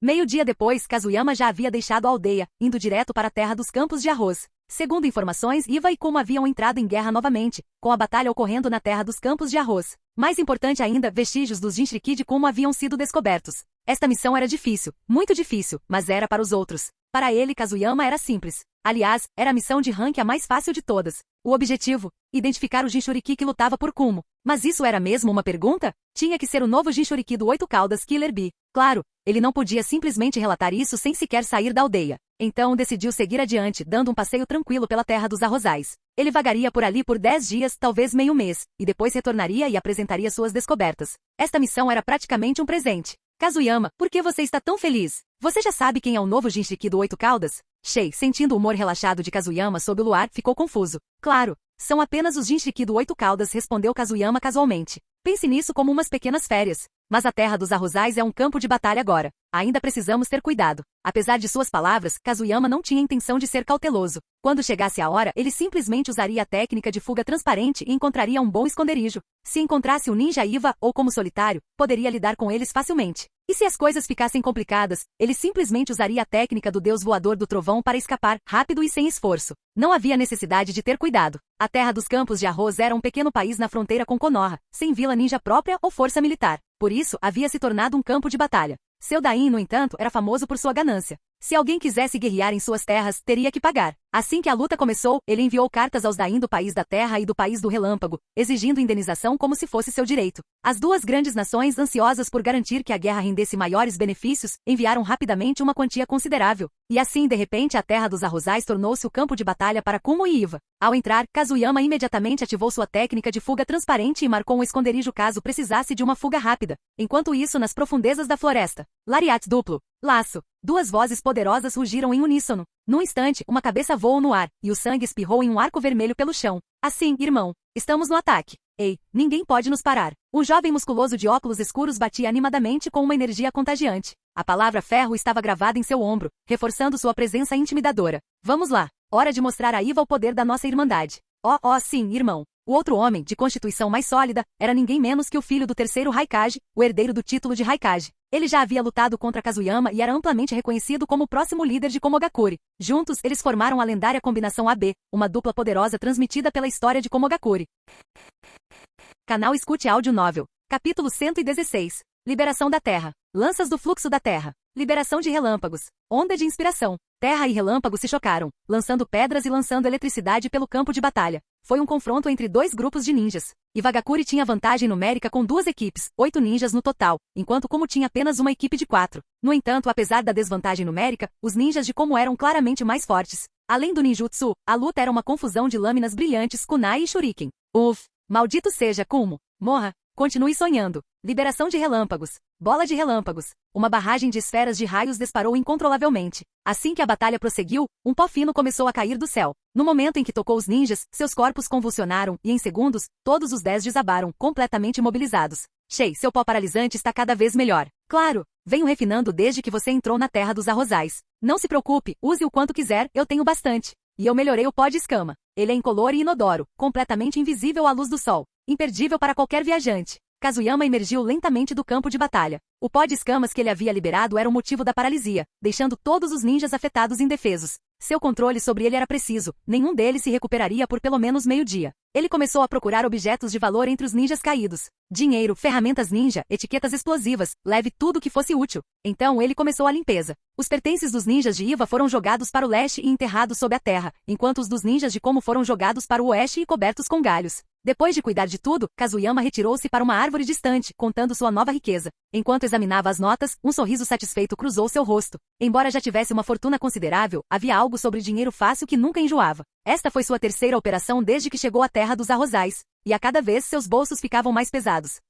Meio-dia depois, Kazuyama já havia deixado a aldeia, indo direto para a terra dos campos de arroz. Segundo informações, Iva e Kuma haviam entrado em guerra novamente, com a batalha ocorrendo na terra dos campos de arroz. Mais importante ainda, vestígios dos Jinchuriki de Kuma haviam sido descobertos. Esta missão era difícil, muito difícil, mas era para os outros. Para ele, Kazuyama era simples. Aliás, era a missão de rank a mais fácil de todas. O objetivo? Identificar o Jinchuriki que lutava por Kumo. Mas isso era mesmo uma pergunta? Tinha que ser o novo Jinchuriki do 8 Caudas Killer Bee. Claro, ele não podia simplesmente relatar isso sem sequer sair da aldeia. Então decidiu seguir adiante, dando um passeio tranquilo pela terra dos arrozais. Ele vagaria por ali por 10 dias, talvez meio mês, e depois retornaria e apresentaria suas descobertas. Esta missão era praticamente um presente. Kazuyama, por que você está tão feliz? Você já sabe quem é o novo Jinchiki do 8 Caudas? Shei, sentindo o humor relaxado de Kazuyama sob o luar, ficou confuso. Claro, são apenas os Jinchiki do 8 Caudas, respondeu Kazuyama casualmente. Pense nisso como umas pequenas férias. Mas a terra dos arrozais é um campo de batalha agora. Ainda precisamos ter cuidado. Apesar de suas palavras, Kazuyama não tinha intenção de ser cauteloso. Quando chegasse a hora, ele simplesmente usaria a técnica de fuga transparente e encontraria um bom esconderijo. Se encontrasse o ninja Iva ou como solitário, poderia lidar com eles facilmente. E se as coisas ficassem complicadas, ele simplesmente usaria a técnica do deus voador do trovão para escapar, rápido e sem esforço. Não havia necessidade de ter cuidado. A terra dos campos de arroz era um pequeno país na fronteira com Konoha, sem vila ninja própria ou força militar. Por isso, havia se tornado um campo de batalha. Seu Dain, no entanto, era famoso por sua ganância. Se alguém quisesse guerrear em suas terras, teria que pagar. Assim que a luta começou, ele enviou cartas aos Dain do País da Terra e do País do Relâmpago, exigindo indenização como se fosse seu direito. As duas grandes nações, ansiosas por garantir que a guerra rendesse maiores benefícios, enviaram rapidamente uma quantia considerável. E assim, de repente, a terra dos arrozais tornou-se o campo de batalha para Kumo e Iva. Ao entrar, Kazuyama imediatamente ativou sua técnica de fuga transparente e marcou um esconderijo caso precisasse de uma fuga rápida. Enquanto isso, nas profundezas da floresta, Lariat duplo, laço. Duas vozes poderosas rugiram em uníssono. Num instante, uma cabeça voou no ar, e o sangue espirrou em um arco vermelho pelo chão. Assim, irmão, estamos no ataque. Ei, ninguém pode nos parar. Um jovem musculoso de óculos escuros batia animadamente com uma energia contagiante. A palavra ferro estava gravada em seu ombro, reforçando sua presença intimidadora. Vamos lá, hora de mostrar a Iva o poder da nossa irmandade. Sim, irmão. O outro homem, de constituição mais sólida, era ninguém menos que o filho do terceiro Raikage, o herdeiro do título de Raikage. Ele já havia lutado contra Kazuyama e era amplamente reconhecido como o próximo líder de Komogakure. Juntos, eles formaram a lendária combinação AB, uma dupla poderosa transmitida pela história de Komogakure. Canal Escute Áudio Novel. Capítulo 116. Liberação da Terra. Lanças do fluxo da Terra. Liberação de relâmpagos. Onda de inspiração. Terra e relâmpago se chocaram, lançando pedras e lançando eletricidade pelo campo de batalha. Foi um confronto entre dois grupos de ninjas. Iwagakure tinha vantagem numérica com duas equipes, 8 ninjas no total, enquanto Kumo tinha apenas uma equipe de 4. No entanto, apesar da desvantagem numérica, os ninjas de Kumo eram claramente mais fortes. Além do ninjutsu, a luta era uma confusão de lâminas brilhantes, kunai e shuriken. Maldito seja, Kumo. Morra. Continue sonhando. Liberação de relâmpagos. Bola de relâmpagos. Uma barragem de esferas de raios disparou incontrolavelmente. Assim que a batalha prosseguiu, um pó fino começou a cair do céu. No momento em que tocou os ninjas, seus corpos convulsionaram e, em segundos, todos os 10 desabaram, completamente imobilizados. Shei, seu pó paralisante está cada vez melhor. Claro, venho refinando desde que você entrou na terra dos arrozais. Não se preocupe, use o quanto quiser, eu tenho bastante. E eu melhorei o pó de escama. Ele é incolor e inodoro, completamente invisível à luz do sol. Imperdível para qualquer viajante. Kazuyama emergiu lentamente do campo de batalha. O pó de escamas que ele havia liberado era o motivo da paralisia, deixando todos os ninjas afetados indefesos. Seu controle sobre ele era preciso, nenhum deles se recuperaria por pelo menos meio-dia. Ele começou a procurar objetos de valor entre os ninjas caídos. Dinheiro, ferramentas ninja, etiquetas explosivas, leve tudo que fosse útil. Então ele começou a limpeza. Os pertences dos ninjas de Iva foram jogados para o leste e enterrados sob a terra, enquanto os dos ninjas de Komo foram jogados para o oeste e cobertos com galhos. Depois de cuidar de tudo, Kazuyama retirou-se para uma árvore distante, contando sua nova riqueza. Enquanto examinava as notas, um sorriso satisfeito cruzou seu rosto. Embora já tivesse uma fortuna considerável, havia algo sobre dinheiro fácil que nunca enjoava. Esta foi sua terceira operação desde que chegou à terra dos arrozais. E a cada vez seus bolsos ficavam mais pesados.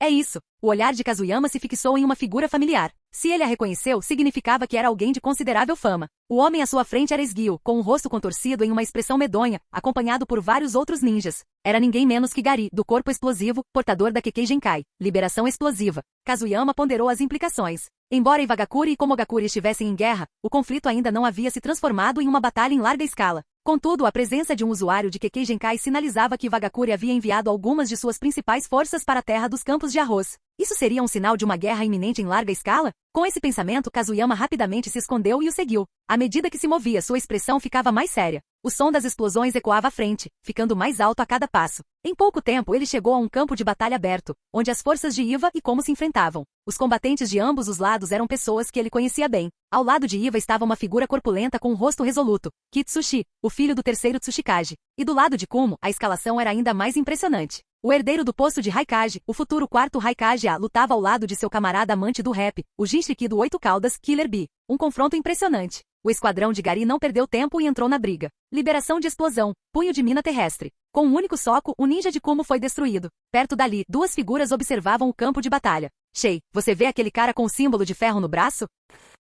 É isso. O olhar de Kazuyama se fixou em uma figura familiar. Se ele a reconheceu, significava que era alguém de considerável fama. O homem à sua frente era esguio, com o rosto contorcido em uma expressão medonha, acompanhado por vários outros ninjas. Era ninguém menos que Gari, do corpo explosivo, portador da Kekkei Genkai, liberação explosiva. Kazuyama ponderou as implicações. Embora Iwagakure e Komogakure estivessem em guerra, o conflito ainda não havia se transformado em uma batalha em larga escala. Contudo, a presença de um usuário de Kekkei Genkai sinalizava que Iwagakure havia enviado algumas de suas principais forças para a terra dos campos de arroz. Isso seria um sinal de uma guerra iminente em larga escala? Com esse pensamento, Kazuyama rapidamente se escondeu e o seguiu. À medida que se movia, sua expressão ficava mais séria. O som das explosões ecoava à frente, ficando mais alto a cada passo. Em pouco tempo, ele chegou a um campo de batalha aberto, onde as forças de Iva e Komo se enfrentavam. Os combatentes de ambos os lados eram pessoas que ele conhecia bem. Ao lado de Iva estava uma figura corpulenta com um rosto resoluto, Kitsushi, o filho do terceiro Tsushikage. E do lado de Kumo, a escalação era ainda mais impressionante. O herdeiro do posto de Raikage, o futuro quarto Raikage, lutava ao lado de seu camarada amante do rap, o Jinchiki do 8 Caudas, Killer Bee. Um confronto impressionante. O esquadrão de Gari não perdeu tempo e entrou na briga. Liberação de explosão, punho de mina terrestre. Com um único soco, o ninja de Kumo foi destruído. Perto dali, duas figuras observavam o campo de batalha. Shay, você vê aquele cara com o símbolo de ferro no braço?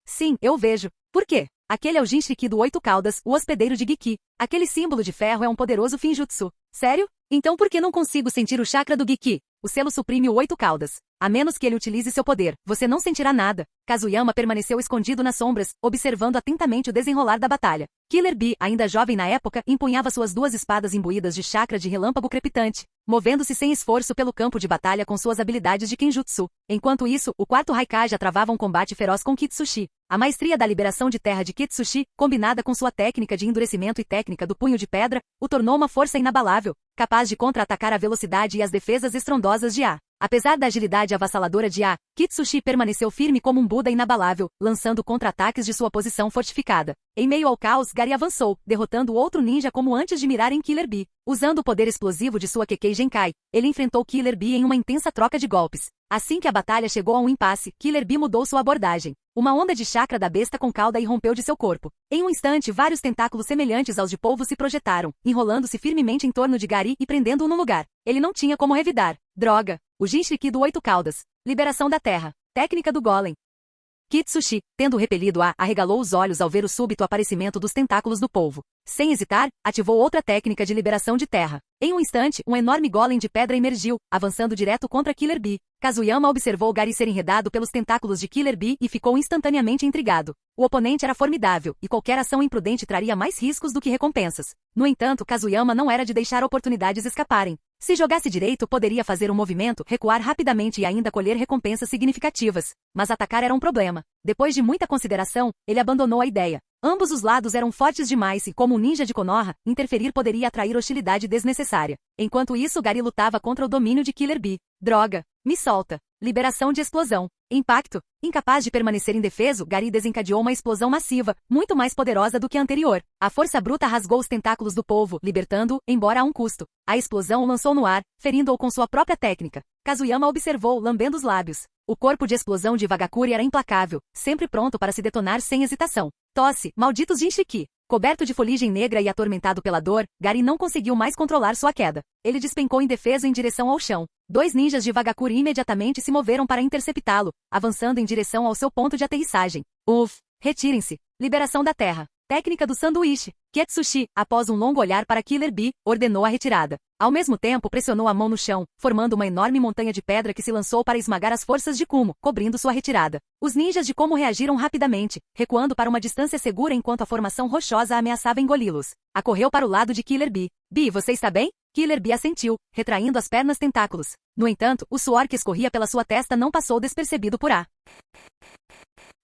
Sim, eu vejo. Por quê? Aquele é o Jinchuriki do Oito Caudas, o hospedeiro de Giki. Aquele símbolo de ferro é um poderoso Finjutsu. Sério? Então por que não consigo sentir o chakra do Giki? O selo suprime o Oito Caudas. A menos que ele utilize seu poder, você não sentirá nada. Kazuyama permaneceu escondido nas sombras, observando atentamente o desenrolar da batalha. Killer Bee, ainda jovem na época, empunhava suas duas espadas imbuídas de chakra de relâmpago crepitante, movendo-se sem esforço pelo campo de batalha com suas habilidades de Kenjutsu. Enquanto isso, o quarto Raikage travava um combate feroz com Kitsushi. A maestria da liberação de terra de Kitsushi, combinada com sua técnica de endurecimento e técnica do punho de pedra, o tornou uma força inabalável, capaz de contra-atacar a velocidade e as defesas estrondosas de A. Apesar da agilidade avassaladora de A, Kitsushi permaneceu firme como um Buda inabalável, lançando contra-ataques de sua posição fortificada. Em meio ao caos, Gary avançou, derrotando outro ninja como antes de mirar em Killer Bee. Usando o poder explosivo de sua Kekkei Genkai, ele enfrentou Killer Bee em uma intensa troca de golpes. Assim que a batalha chegou a um impasse, Killer Bee mudou sua abordagem. Uma onda de chakra da besta com cauda irrompeu de seu corpo. Em um instante, vários tentáculos semelhantes aos de polvo se projetaram, enrolando-se firmemente em torno de Gary e prendendo-o no lugar. Ele não tinha como revidar. Droga! O Jinchuriki do Oito Caudas. Liberação da terra. Técnica do Golem. Kitsushi, tendo repelido A, arregalou os olhos ao ver o súbito aparecimento dos tentáculos do polvo. Sem hesitar, ativou outra técnica de liberação de terra. Em um instante, um enorme golem de pedra emergiu, avançando direto contra Killer Bee. Kazuyama observou Gary ser enredado pelos tentáculos de Killer Bee e ficou instantaneamente intrigado. O oponente era formidável, e qualquer ação imprudente traria mais riscos do que recompensas. No entanto, Kazuyama não era de deixar oportunidades escaparem. Se jogasse direito, poderia fazer um movimento, recuar rapidamente e ainda colher recompensas significativas. Mas atacar era um problema. Depois de muita consideração, ele abandonou a ideia. Ambos os lados eram fortes demais e, como um ninja de Konoha, interferir poderia atrair hostilidade desnecessária. Enquanto isso, Gary lutava contra o domínio de Killer Bee. Droga! Me solta! Liberação de explosão. Impacto. Incapaz de permanecer indefeso, Gary desencadeou uma explosão massiva, muito mais poderosa do que a anterior. A força bruta rasgou os tentáculos do polvo, libertando-o, embora a um custo. A explosão o lançou no ar, ferindo-o com sua própria técnica. Kazuyama observou, lambendo os lábios. O corpo de explosão de Vagakuri era implacável, sempre pronto para se detonar sem hesitação. Tosse, malditos Jinchuriki. Coberto de fuligem negra e atormentado pela dor, Gary não conseguiu mais controlar sua queda. Ele despencou indefeso em direção ao chão. Dois ninjas de Vagakuri imediatamente se moveram para interceptá-lo, avançando em direção ao seu ponto de aterrissagem. Retirem-se. Liberação da terra. Técnica do sanduíche. Kitsushi, após um longo olhar para Killer Bee, ordenou a retirada. Ao mesmo tempo, pressionou a mão no chão, formando uma enorme montanha de pedra que se lançou para esmagar as forças de Kumo, cobrindo sua retirada. Os ninjas de Kumo reagiram rapidamente, recuando para uma distância segura enquanto a formação rochosa ameaçava engoli-los. Acorreu para o lado de Killer Bee. Bee, você está bem? Killer Bee assentiu, retraindo as pernas tentáculos. No entanto, o suor que escorria pela sua testa não passou despercebido por A.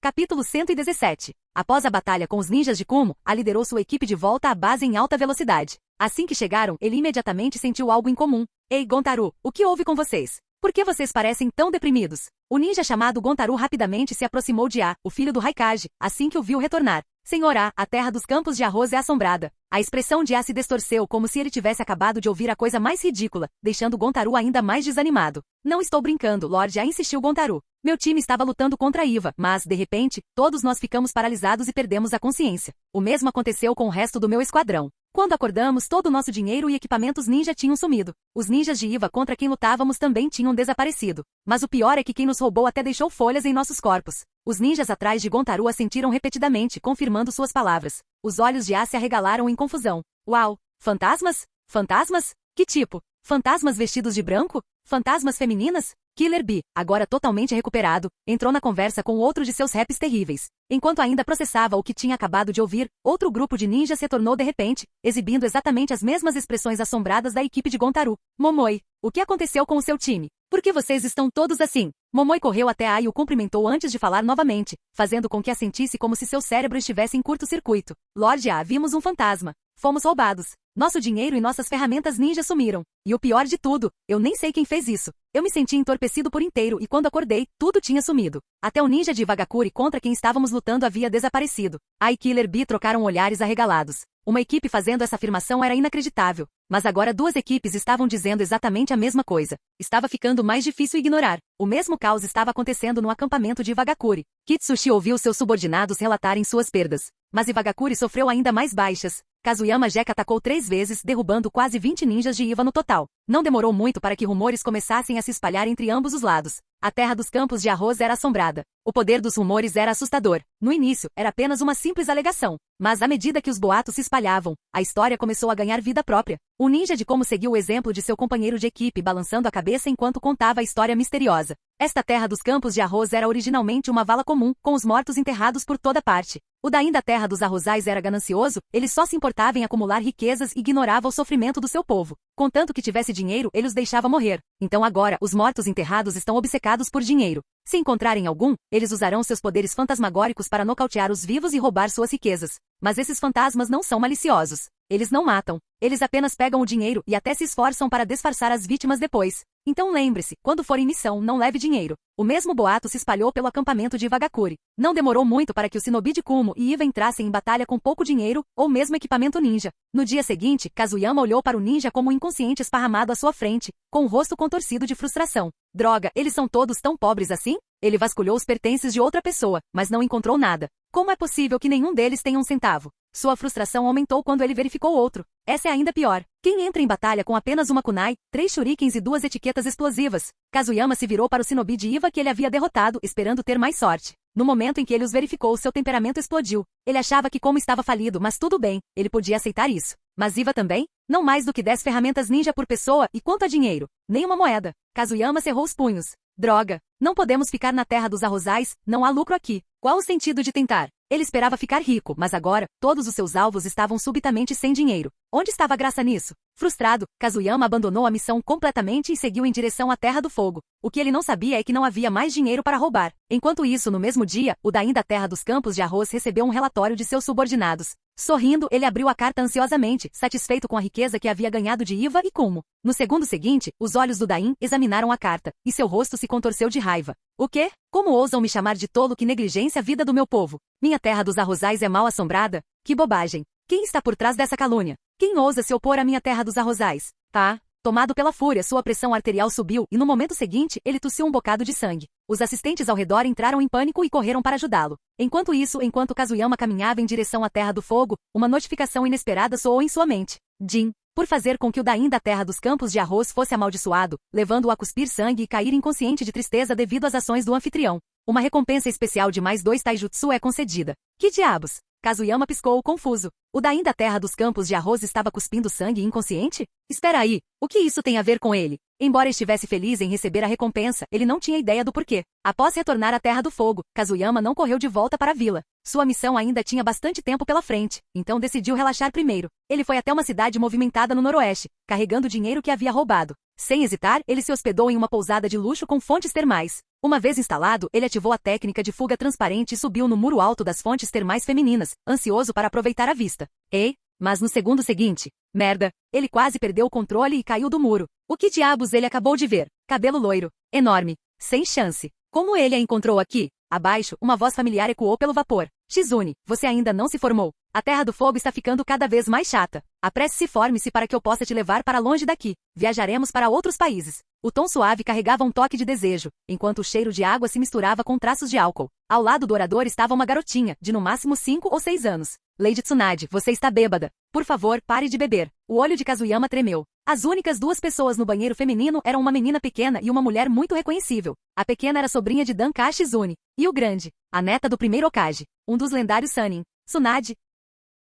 Capítulo 117. Após a batalha com os ninjas de Kumo, A liderou sua equipe de volta à base em alta velocidade. Assim que chegaram, ele imediatamente sentiu algo incomum. Ei, Gontaru, o que houve com vocês? Por que vocês parecem tão deprimidos? O ninja chamado Gontaru rapidamente se aproximou de A, o filho do Raikage, assim que o viu retornar. Senhor A terra dos campos de arroz é assombrada. A expressão de A se distorceu como se ele tivesse acabado de ouvir a coisa mais ridícula, deixando Gontaru ainda mais desanimado. Não estou brincando, Lord A, insistiu Gontaru. Meu time estava lutando contra Iva, mas, de repente, todos nós ficamos paralisados e perdemos a consciência. O mesmo aconteceu com o resto do meu esquadrão. Quando acordamos, todo o nosso dinheiro e equipamentos ninja tinham sumido. Os ninjas de Iva contra quem lutávamos também tinham desaparecido. Mas o pior é que quem nos roubou até deixou folhas em nossos corpos. Os ninjas atrás de Gontaru assentiram repetidamente, confirmando suas palavras. Os olhos de A se arregalaram em confusão. Uau! Fantasmas? Fantasmas? Que tipo? Fantasmas vestidos de branco? Fantasmas femininas? Killer Bee, agora totalmente recuperado, entrou na conversa com outro de seus raps terríveis. Enquanto ainda processava o que tinha acabado de ouvir, outro grupo de ninjas se tornou de repente, exibindo exatamente as mesmas expressões assombradas da equipe de Gontaru. Momoi, o que aconteceu com o seu time? Por que vocês estão todos assim? Momoi correu até A e o cumprimentou antes de falar novamente, fazendo com que A sentisse como se seu cérebro estivesse em curto-circuito. Lorde A, vimos um fantasma. Fomos roubados. Nosso dinheiro e nossas ferramentas ninja sumiram. E o pior de tudo, eu nem sei quem fez isso. Eu me senti entorpecido por inteiro e quando acordei, tudo tinha sumido. Até o ninja de Vagakuri contra quem estávamos lutando havia desaparecido. A e Killer Bee trocaram olhares arregalados. Uma equipe fazendo essa afirmação era inacreditável. Mas agora duas equipes estavam dizendo exatamente a mesma coisa. Estava ficando mais difícil ignorar. O mesmo caos estava acontecendo no acampamento de Ivagakure. Kitsushi ouviu seus subordinados relatarem suas perdas. Mas Ivagakure sofreu ainda mais baixas. Kazuyama Jeka atacou 3 vezes, derrubando quase 20 ninjas de Iva no total. Não demorou muito para que rumores começassem a se espalhar entre ambos os lados. A terra dos campos de arroz era assombrada. O poder dos rumores era assustador. No início, era apenas uma simples alegação. Mas à medida que os boatos se espalhavam, a história começou a ganhar vida própria. O ninja de como seguiu o exemplo de seu companheiro de equipe balançando a cabeça enquanto contava a história misteriosa. Esta terra dos campos de arroz era originalmente uma vala comum, com os mortos enterrados por toda parte. O Dain da terra dos arrozais era ganancioso, ele só se importava em acumular riquezas e ignorava o sofrimento do seu povo. Contanto que tivesse dinheiro, ele os deixava morrer. Então agora, os mortos enterrados estão obcecados por dinheiro. Se encontrarem algum, eles usarão seus poderes fantasmagóricos para nocautear os vivos e roubar suas riquezas. Mas esses fantasmas não são maliciosos. Eles não matam. Eles apenas pegam o dinheiro e até se esforçam para disfarçar as vítimas depois. Então lembre-se, quando for em missão, não leve dinheiro. O mesmo boato se espalhou pelo acampamento de Ivagakure. Não demorou muito para que o shinobi de Kumo e Iva entrassem em batalha com pouco dinheiro, ou mesmo equipamento ninja. No dia seguinte, Kazuyama olhou para o ninja como um inconsciente esparramado à sua frente, com o rosto contorcido de frustração. Droga, eles são todos tão pobres assim? Ele vasculhou os pertences de outra pessoa, mas não encontrou nada. Como é possível que nenhum deles tenha um centavo? Sua frustração aumentou quando ele verificou outro. Essa é ainda pior. Quem entra em batalha com apenas uma kunai, 3 shurikens e 2 etiquetas explosivas? Kazuyama se virou para o shinobi de Iva que ele havia derrotado, esperando ter mais sorte. No momento em que ele os verificou, seu temperamento explodiu. Ele achava que como estava falido, mas tudo bem, ele podia aceitar isso. Mas Iva também? Não mais do que 10 ferramentas ninja por pessoa, e quanto a dinheiro? Nem uma moeda. Kazuyama cerrou os punhos. Droga, não podemos ficar na terra dos arrozais, não há lucro aqui. Qual o sentido de tentar? Ele esperava ficar rico, mas agora, todos os seus alvos estavam subitamente sem dinheiro. Onde estava a graça nisso? Frustrado, Kazuyama abandonou a missão completamente e seguiu em direção à Terra do Fogo. O que ele não sabia é que não havia mais dinheiro para roubar. Enquanto isso, no mesmo dia, o Dain da Terra dos Campos de Arroz recebeu um relatório de seus subordinados. Sorrindo, ele abriu a carta ansiosamente, satisfeito com a riqueza que havia ganhado de Iva e Kumo. No segundo seguinte, os olhos do Dain examinaram a carta, e seu rosto se contorceu de raiva. O quê? Como ousam me chamar de tolo que negligencia a vida do meu povo? Minha terra dos arrozais é mal assombrada? Que bobagem! Quem está por trás dessa calúnia? Quem ousa se opor à minha terra dos arrozais? Tá? Tomado pela fúria, sua pressão arterial subiu e no momento seguinte, ele tossiu um bocado de sangue. Os assistentes ao redor entraram em pânico e correram para ajudá-lo. Enquanto Kazuyama caminhava em direção à Terra do Fogo, uma notificação inesperada soou em sua mente. Jin, por fazer com que o Dain da Terra dos Campos de Arroz fosse amaldiçoado, levando-o a cuspir sangue e cair inconsciente de tristeza devido às ações do anfitrião. Uma recompensa especial de mais 2 taijutsu é concedida. Que diabos? Kazuyama piscou, confuso. O Dain da Terra dos Campos de Arroz estava cuspindo sangue inconsciente? Espera aí, o que isso tem a ver com ele? Embora estivesse feliz em receber a recompensa, ele não tinha ideia do porquê. Após retornar à Terra do Fogo, Kazuyama não correu de volta para a vila. Sua missão ainda tinha bastante tempo pela frente, então decidiu relaxar primeiro. Ele foi até uma cidade movimentada no noroeste, carregando o dinheiro que havia roubado. Sem hesitar, ele se hospedou em uma pousada de luxo com fontes termais. Uma vez instalado, ele ativou a técnica de fuga transparente e subiu no muro alto das fontes termais femininas, ansioso para aproveitar a vista. Ei, mas no segundo seguinte, merda, ele quase perdeu o controle e caiu do muro. O que diabos ele acabou de ver? Cabelo loiro, enorme, sem chance. Como ele a encontrou aqui? Abaixo, uma voz familiar ecoou pelo vapor. Shizune, você ainda não se formou. A Terra do Fogo está ficando cada vez mais chata. Apresse-se e forme-se para que eu possa te levar para longe daqui. Viajaremos para outros países. O tom suave carregava um toque de desejo, enquanto o cheiro de água se misturava com traços de álcool. Ao lado do orador estava uma garotinha, de no máximo 5 ou 6 anos. Lady Tsunade, você está bêbada. Por favor, pare de beber. O olho de Kazuyama tremeu. As únicas 2 pessoas no banheiro feminino eram uma menina pequena e uma mulher muito reconhecível. A pequena era sobrinha de Danka Shizune. E o grande, a neta do primeiro Hokage, um dos lendários Sannin. Tsunade.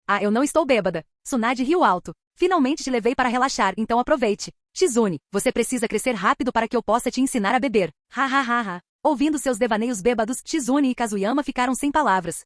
Ah, eu não estou bêbada. Tsunade riu alto. Finalmente te levei para relaxar, então aproveite. Shizune, você precisa crescer rápido para que eu possa te ensinar a beber. Ha ha ha ha. Ouvindo seus devaneios bêbados, Shizune e Kazuyama ficaram sem palavras.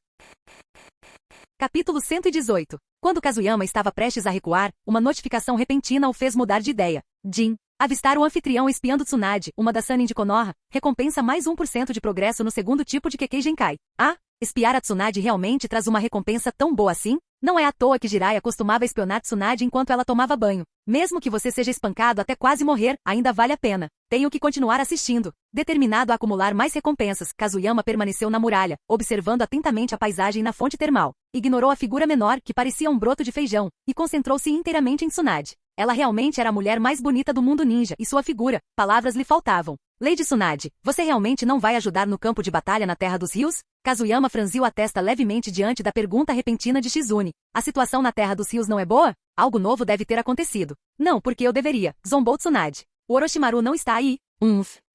Capítulo 118. Quando Kazuyama estava prestes a recuar, uma notificação repentina o fez mudar de ideia. Jin. Avistar o anfitrião espiando Tsunade, uma das Sannin de Konoha, recompensa mais 1% de progresso no segundo tipo de Kekkei Genkai. Ah, espiar a Tsunade realmente traz uma recompensa tão boa assim? Não é à toa que Jiraiya costumava espionar Tsunade enquanto ela tomava banho. Mesmo que você seja espancado até quase morrer, ainda vale a pena. Tenho que continuar assistindo. Determinado a acumular mais recompensas, Kazuyama permaneceu na muralha, observando atentamente a paisagem na fonte termal. Ignorou a figura menor, que parecia um broto de feijão, e concentrou-se inteiramente em Tsunade. Ela realmente era a mulher mais bonita do mundo ninja e sua figura, palavras lhe faltavam. Lady Tsunade, você realmente não vai ajudar no campo de batalha na Terra dos Rios? Kazuyama franziu a testa levemente diante da pergunta repentina de Shizune. A situação na Terra dos Rios não é boa? Algo novo deve ter acontecido. Não, porque eu deveria, zombou Tsunade. O Orochimaru não está aí.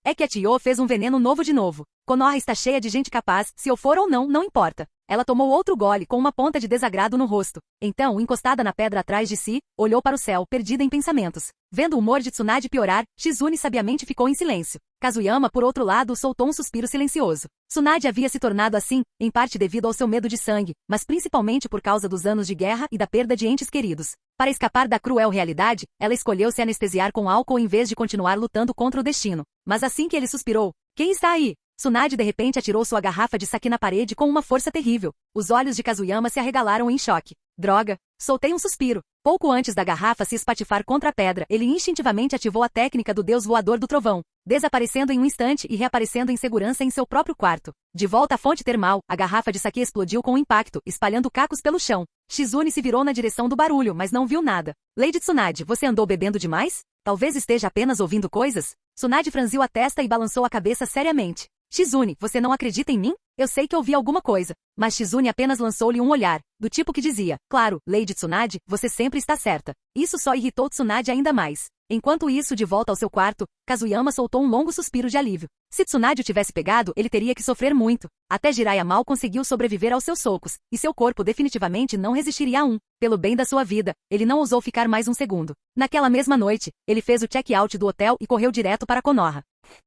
É que a Tio fez um veneno novo de novo. Konoha está cheia de gente capaz, se eu for ou não, não importa. Ela tomou outro gole com uma ponta de desagrado no rosto. Então, encostada na pedra atrás de si, olhou para o céu, perdida em pensamentos. Vendo o humor de Tsunade piorar, Shizune sabiamente ficou em silêncio. Kazuyama, por outro lado, soltou um suspiro silencioso. Tsunade havia se tornado assim, em parte devido ao seu medo de sangue, mas principalmente por causa dos anos de guerra e da perda de entes queridos. Para escapar da cruel realidade, ela escolheu se anestesiar com álcool em vez de continuar lutando contra o destino. Mas assim que ele suspirou, quem está aí? Tsunade de repente atirou sua garrafa de sake na parede com uma força terrível. Os olhos de Kazuyama se arregalaram em choque. Droga! Soltei um suspiro. Pouco antes da garrafa se espatifar contra a pedra, ele instintivamente ativou a técnica do deus voador do trovão, desaparecendo em um instante e reaparecendo em segurança em seu próprio quarto. De volta à fonte termal, a garrafa de sake explodiu com um impacto, espalhando cacos pelo chão. Shizune se virou na direção do barulho, mas não viu nada. Lady Tsunade, você andou bebendo demais? Talvez esteja apenas ouvindo coisas? Tsunade franziu a testa e balançou a cabeça seriamente. Shizune, você não acredita em mim? Eu sei que ouvi alguma coisa. Mas Shizune apenas lançou-lhe um olhar, do tipo que dizia, claro, Lady Tsunade, você sempre está certa. Isso só irritou Tsunade ainda mais. Enquanto isso, de volta ao seu quarto, Kazuyama soltou um longo suspiro de alívio. Se Tsunade o tivesse pegado, ele teria que sofrer muito. Até Jiraiya mal conseguiu sobreviver aos seus socos, e seu corpo definitivamente não resistiria a um. Pelo bem da sua vida, ele não ousou ficar mais um segundo. Naquela mesma noite, ele fez o check-out do hotel e correu direto para Konoha.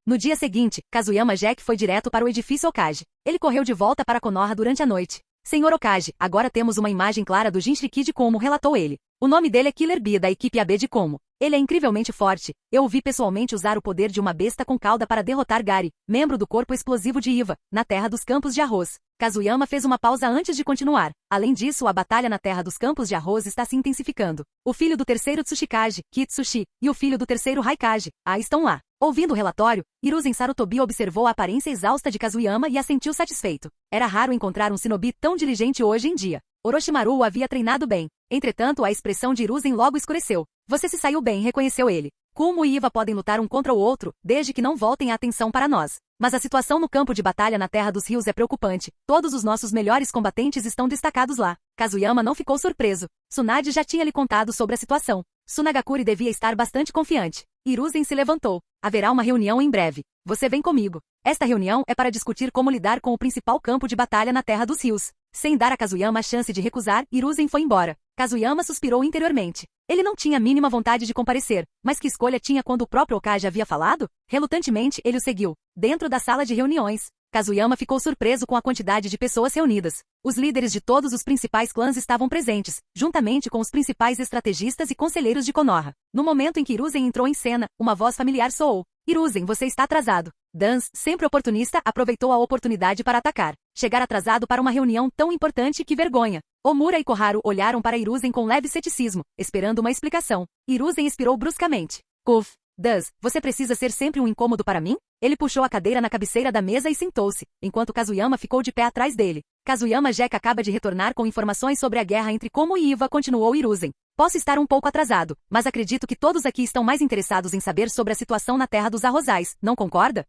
No dia seguinte, Kazuyama Jack foi direto para o edifício Okage. Ele correu de volta para Konoha durante a noite. Senhor Okage, agora temos uma imagem clara do Jinchuriki de Como, relatou ele. O nome dele é Killer Bee da equipe AB de Como. Ele é incrivelmente forte. Eu o vi pessoalmente usar o poder de uma besta com cauda para derrotar Gary, membro do corpo explosivo de Iva, na Terra dos Campos de Arroz. Kazuyama fez uma pausa antes de continuar. Além disso, a batalha na Terra dos Campos de Arroz está se intensificando. O filho do terceiro Tsuchikage, Kitsushi, e o filho do terceiro Raikage, estão lá. Ouvindo o relatório, Hiruzen Sarutobi observou a aparência exausta de Kazuyama e assentiu satisfeito. Era raro encontrar um shinobi tão diligente hoje em dia. Orochimaru o havia treinado bem. Entretanto, a expressão de Hiruzen logo escureceu. Você se saiu bem, reconheceu ele. Kumo e Iva podem lutar um contra o outro, desde que não voltem a atenção para nós. Mas a situação no campo de batalha na Terra dos Rios é preocupante. Todos os nossos melhores combatentes estão destacados lá. Kazuyama não ficou surpreso. Tsunade já tinha lhe contado sobre a situação. Tsunagakuri devia estar bastante confiante. Hiruzen se levantou. Haverá uma reunião em breve. Você vem comigo. Esta reunião é para discutir como lidar com o principal campo de batalha na Terra dos Rios. Sem dar a Kazuyama a chance de recusar, Hiruzen foi embora. Kazuyama suspirou interiormente. Ele não tinha a mínima vontade de comparecer, mas que escolha tinha quando o próprio Okage havia falado? Relutantemente, ele o seguiu. Dentro da sala de reuniões, Kazuyama ficou surpreso com a quantidade de pessoas reunidas. Os líderes de todos os principais clãs estavam presentes, juntamente com os principais estrategistas e conselheiros de Konoha. No momento em que Hiruzen entrou em cena, uma voz familiar soou. Hiruzen, você está atrasado. Dans, sempre oportunista, aproveitou a oportunidade para atacar. Chegar atrasado para uma reunião tão importante, que vergonha. Omura e Koharu olharam para Hiruzen com leve ceticismo, esperando uma explicação. Hiruzen expirou bruscamente. Kuf. Duz, você precisa ser sempre um incômodo para mim? Ele puxou a cadeira na cabeceira da mesa e sentou-se, enquanto Kazuyama ficou de pé atrás dele. Kazuyama Jack acaba de retornar com informações sobre a guerra entre Como e Iva, continuou Hiruzen. Posso estar um pouco atrasado, mas acredito que todos aqui estão mais interessados em saber sobre a situação na Terra dos Arrozais, não concorda?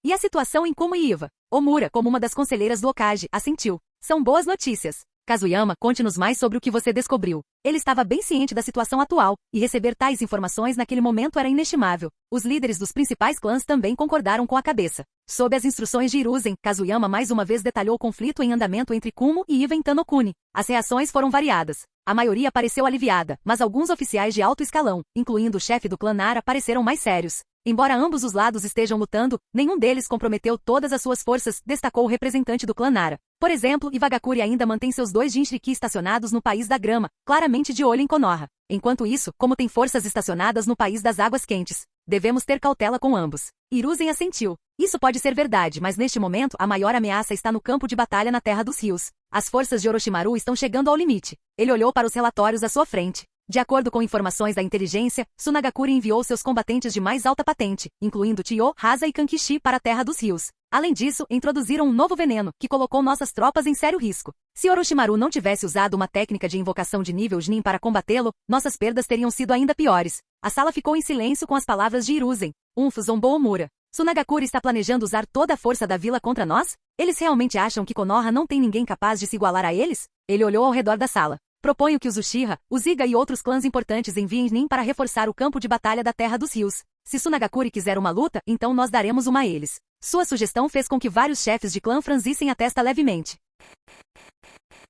E a situação em Como e Iva? Omura, como uma das conselheiras do Okage, assentiu. São boas notícias. Kazuyama, conte-nos mais sobre o que você descobriu. Ele estava bem ciente da situação atual, e receber tais informações naquele momento era inestimável. Os líderes dos principais clãs também concordaram com a cabeça. Sob as instruções de Hiruzen, Kazuyama mais uma vez detalhou o conflito em andamento entre Kumo e Iva em Tanokuni. As reações foram variadas. A maioria pareceu aliviada, mas alguns oficiais de alto escalão, incluindo o chefe do clã Nara, pareceram mais sérios. Embora ambos os lados estejam lutando, nenhum deles comprometeu todas as suas forças, destacou o representante do clã Nara. Por exemplo, Iwagakuri ainda mantém seus 2 Jinchuriki estacionados no País da Grama, claramente de olho em Konoha. Enquanto isso, como tem forças estacionadas no País das Águas Quentes, devemos ter cautela com ambos. Hiruzen assentiu. Isso pode ser verdade, mas neste momento a maior ameaça está no campo de batalha na Terra dos Rios. As forças de Orochimaru estão chegando ao limite. Ele olhou para os relatórios à sua frente. De acordo com informações da inteligência, Tsunagakure enviou seus combatentes de mais alta patente, incluindo Chiyo, Hasa e Kankishi, para a Terra dos Rios. Além disso, introduziram um novo veneno, que colocou nossas tropas em sério risco. Se Orochimaru não tivesse usado uma técnica de invocação de nível Chunin para combatê-lo, nossas perdas teriam sido ainda piores. A sala ficou em silêncio com as palavras de Hiruzen. Zombou Omura. Tsunagakure está planejando usar toda a força da vila contra nós? Eles realmente acham que Konoha não tem ninguém capaz de se igualar a eles? Ele olhou ao redor da sala. Proponho que os Uchiha, os Iga e outros clãs importantes enviem Nin para reforçar o campo de batalha da Terra dos Rios. Se Tsunagakure quiser uma luta, então nós daremos uma a eles. Sua sugestão fez com que vários chefes de clã franzissem a testa levemente.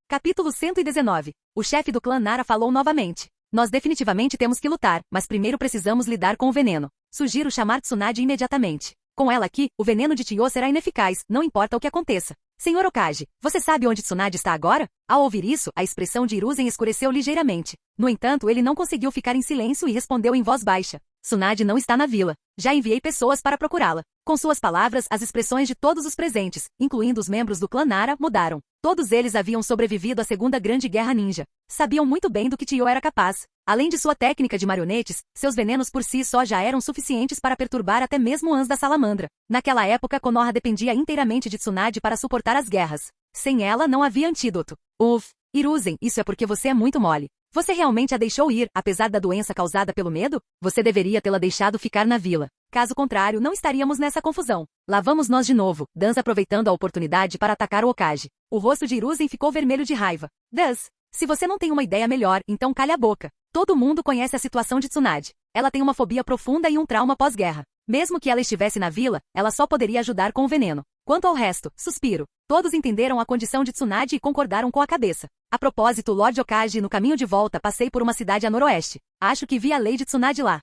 Capítulo 119. O chefe do clã Nara falou novamente. Nós definitivamente temos que lutar, mas primeiro precisamos lidar com o veneno. Sugiro chamar Tsunade imediatamente. Com ela aqui, o veneno de Chiyo será ineficaz, não importa o que aconteça. Senhor Okage, você sabe onde Tsunade está agora? Ao ouvir isso, a expressão de Hiruzen escureceu ligeiramente. No entanto, ele não conseguiu ficar em silêncio e respondeu em voz baixa. Tsunade não está na vila. Já enviei pessoas para procurá-la. Com suas palavras, as expressões de todos os presentes, incluindo os membros do clã Nara, mudaram. Todos eles haviam sobrevivido à Segunda Grande Guerra Ninja. Sabiam muito bem do que Chiyo era capaz. Além de sua técnica de marionetes, seus venenos por si só já eram suficientes para perturbar até mesmo Ans da Salamandra. Naquela época, Konoha dependia inteiramente de Tsunade para suportar as guerras. Sem ela, não havia antídoto. Hiruzen, isso é porque você é muito mole. Você realmente a deixou ir, apesar da doença causada pelo medo? Você deveria tê-la deixado ficar na vila. Caso contrário, não estaríamos nessa confusão. Lá vamos nós de novo, Dans aproveitando a oportunidade para atacar o Okage. O rosto de Hiruzen ficou vermelho de raiva. Dans, se você não tem uma ideia melhor, então calhe a boca. Todo mundo conhece a situação de Tsunade. Ela tem uma fobia profunda e um trauma pós-guerra. Mesmo que ela estivesse na vila, ela só poderia ajudar com o veneno. Quanto ao resto, suspiro. Todos entenderam a condição de Tsunade e concordaram com a cabeça. A propósito, Lord Okage, no caminho de volta passei por uma cidade a noroeste. Acho que vi a Lady Tsunade lá.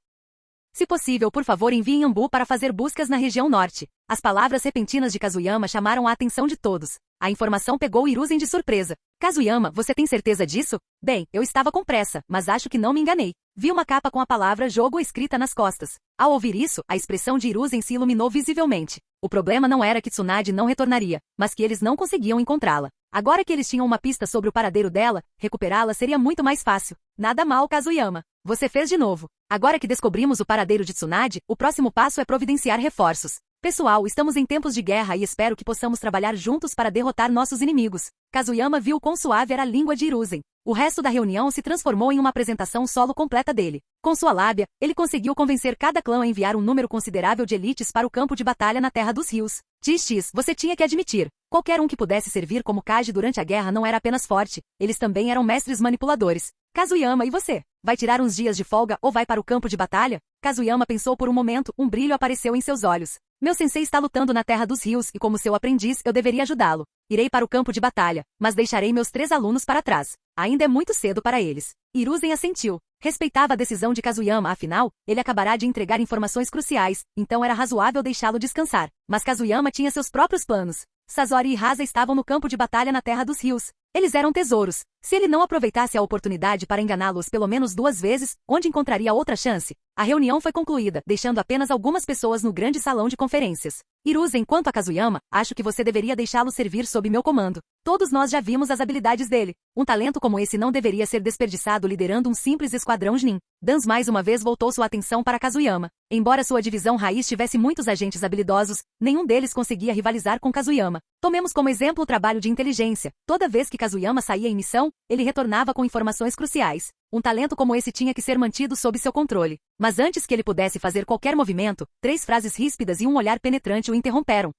Se possível, por favor, enviem Ambu para fazer buscas na região norte. As palavras repentinas de Kazuyama chamaram a atenção de todos. A informação pegou Hiruzen de surpresa. Kazuyama, você tem certeza disso? Bem, eu estava com pressa, mas acho que não me enganei. Vi uma capa com a palavra jogo escrita nas costas. Ao ouvir isso, a expressão de Hiruzen se iluminou visivelmente. O problema não era que Tsunade não retornaria, mas que eles não conseguiam encontrá-la. Agora que eles tinham uma pista sobre o paradeiro dela, recuperá-la seria muito mais fácil. Nada mal, Kazuyama. Você fez de novo. Agora que descobrimos o paradeiro de Tsunade, o próximo passo é providenciar reforços. Pessoal, estamos em tempos de guerra e espero que possamos trabalhar juntos para derrotar nossos inimigos. Kazuyama viu quão suave era a língua de Hiruzen. O resto da reunião se transformou em uma apresentação solo completa dele. Com sua lábia, ele conseguiu convencer cada clã a enviar um número considerável de elites para o campo de batalha na Terra dos Rios. XX, você tinha que admitir. Qualquer um que pudesse servir como Kage durante a guerra não era apenas forte, eles também eram mestres manipuladores. Kazuyama, e você? Vai tirar uns dias de folga ou vai para o campo de batalha? Kazuyama pensou por um momento, um brilho apareceu em seus olhos. Meu sensei está lutando na Terra dos Rios e como seu aprendiz, eu deveria ajudá-lo. Irei para o campo de batalha, mas deixarei meus 3 alunos para trás. Ainda é muito cedo para eles. Hiruzen assentiu. Respeitava a decisão de Kazuyama, afinal, ele acabará de entregar informações cruciais, então era razoável deixá-lo descansar. Mas Kazuyama tinha seus próprios planos. Sasori e Hasa estavam no campo de batalha na Terra dos Rios. Eles eram tesouros. Se ele não aproveitasse a oportunidade para enganá-los pelo menos 2 vezes, onde encontraria outra chance? A reunião foi concluída, deixando apenas algumas pessoas no grande salão de conferências. Hiruzen, quanto a Kazuyama, acho que você deveria deixá-lo servir sob meu comando. Todos nós já vimos as habilidades dele. Um talento como esse não deveria ser desperdiçado liderando um simples esquadrão Chunin. Dans mais uma vez voltou sua atenção para Kazuyama. Embora sua divisão raiz tivesse muitos agentes habilidosos, nenhum deles conseguia rivalizar com Kazuyama. Tomemos como exemplo o trabalho de inteligência. Toda vez que Kazuyama saía em missão, ele retornava com informações cruciais. Um talento como esse tinha que ser mantido sob seu controle. Mas antes que ele pudesse fazer qualquer movimento, 3 frases ríspidas e um olhar penetrante o interromperam.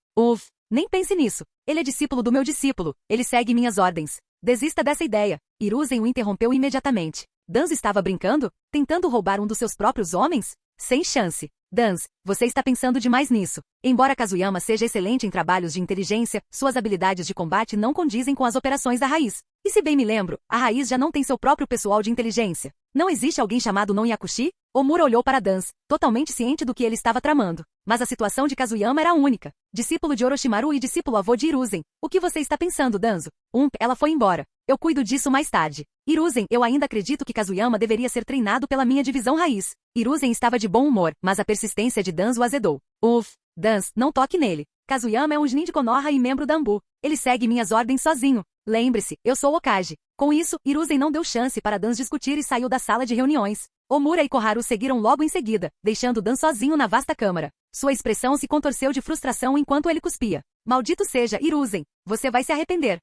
Nem pense nisso. Ele é discípulo do meu discípulo. Ele segue minhas ordens. Desista dessa ideia. Hiruzen o interrompeu imediatamente. Dans estava brincando? Tentando roubar um dos seus próprios homens? Sem chance. Dans, você está pensando demais nisso. Embora Kazuyama seja excelente em trabalhos de inteligência, suas habilidades de combate não condizem com as operações da Raiz. E se bem me lembro, a Raiz já não tem seu próprio pessoal de inteligência. Não existe alguém chamado Non Yakushi? Omura olhou para Dans, totalmente ciente do que ele estava tramando. Mas a situação de Kazuyama era única. Discípulo de Orochimaru e discípulo avô de Hiruzen. O que você está pensando, Danzo? Ela foi embora. Eu cuido disso mais tarde. Hiruzen, eu ainda acredito que Kazuyama deveria ser treinado pela minha divisão raiz. Hiruzen estava de bom humor, mas a persistência de Danzo o azedou. Dans, não toque nele. Kazuyama é um Chunin de Konoha e membro da Ambu. Ele segue minhas ordens sozinho. Lembre-se, eu sou Okage. Com isso, Hiruzen não deu chance para Dan discutir e saiu da sala de reuniões. Omura e Koharu seguiram logo em seguida, deixando Dan sozinho na vasta câmara. Sua expressão se contorceu de frustração enquanto ele cuspia. Maldito seja, Hiruzen. Você vai se arrepender.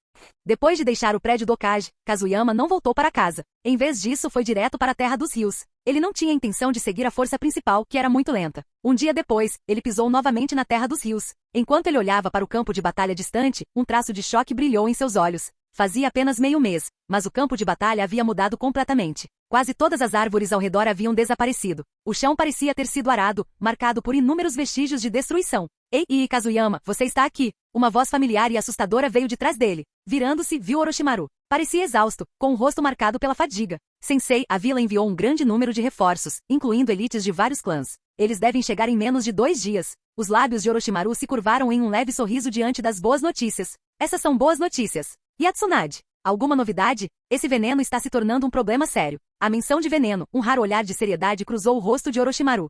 Depois de deixar o prédio do Okage, Kazuyama não voltou para casa. Em vez disso, foi direto para a Terra dos Rios. Ele não tinha intenção de seguir a força principal, que era muito lenta. Um dia depois, ele pisou novamente na Terra dos Rios. Enquanto ele olhava para o campo de batalha distante, um traço de choque brilhou em seus olhos. Fazia apenas meio mês, mas o campo de batalha havia mudado completamente. Quase todas as árvores ao redor haviam desaparecido. O chão parecia ter sido arado, marcado por inúmeros vestígios de destruição. Ei, Kazuyama, você está aqui. Uma voz familiar e assustadora veio de trás dele. Virando-se, viu Orochimaru. Parecia exausto, com o rosto marcado pela fadiga. Sensei, a vila enviou um grande número de reforços, incluindo elites de vários clãs. Eles devem chegar em menos de 2 dias. Os lábios de Orochimaru se curvaram em um leve sorriso diante das boas notícias. Essas são boas notícias. E a Tsunade? Alguma novidade? Esse veneno está se tornando um problema sério. A menção de veneno, um raro olhar de seriedade cruzou o rosto de Orochimaru.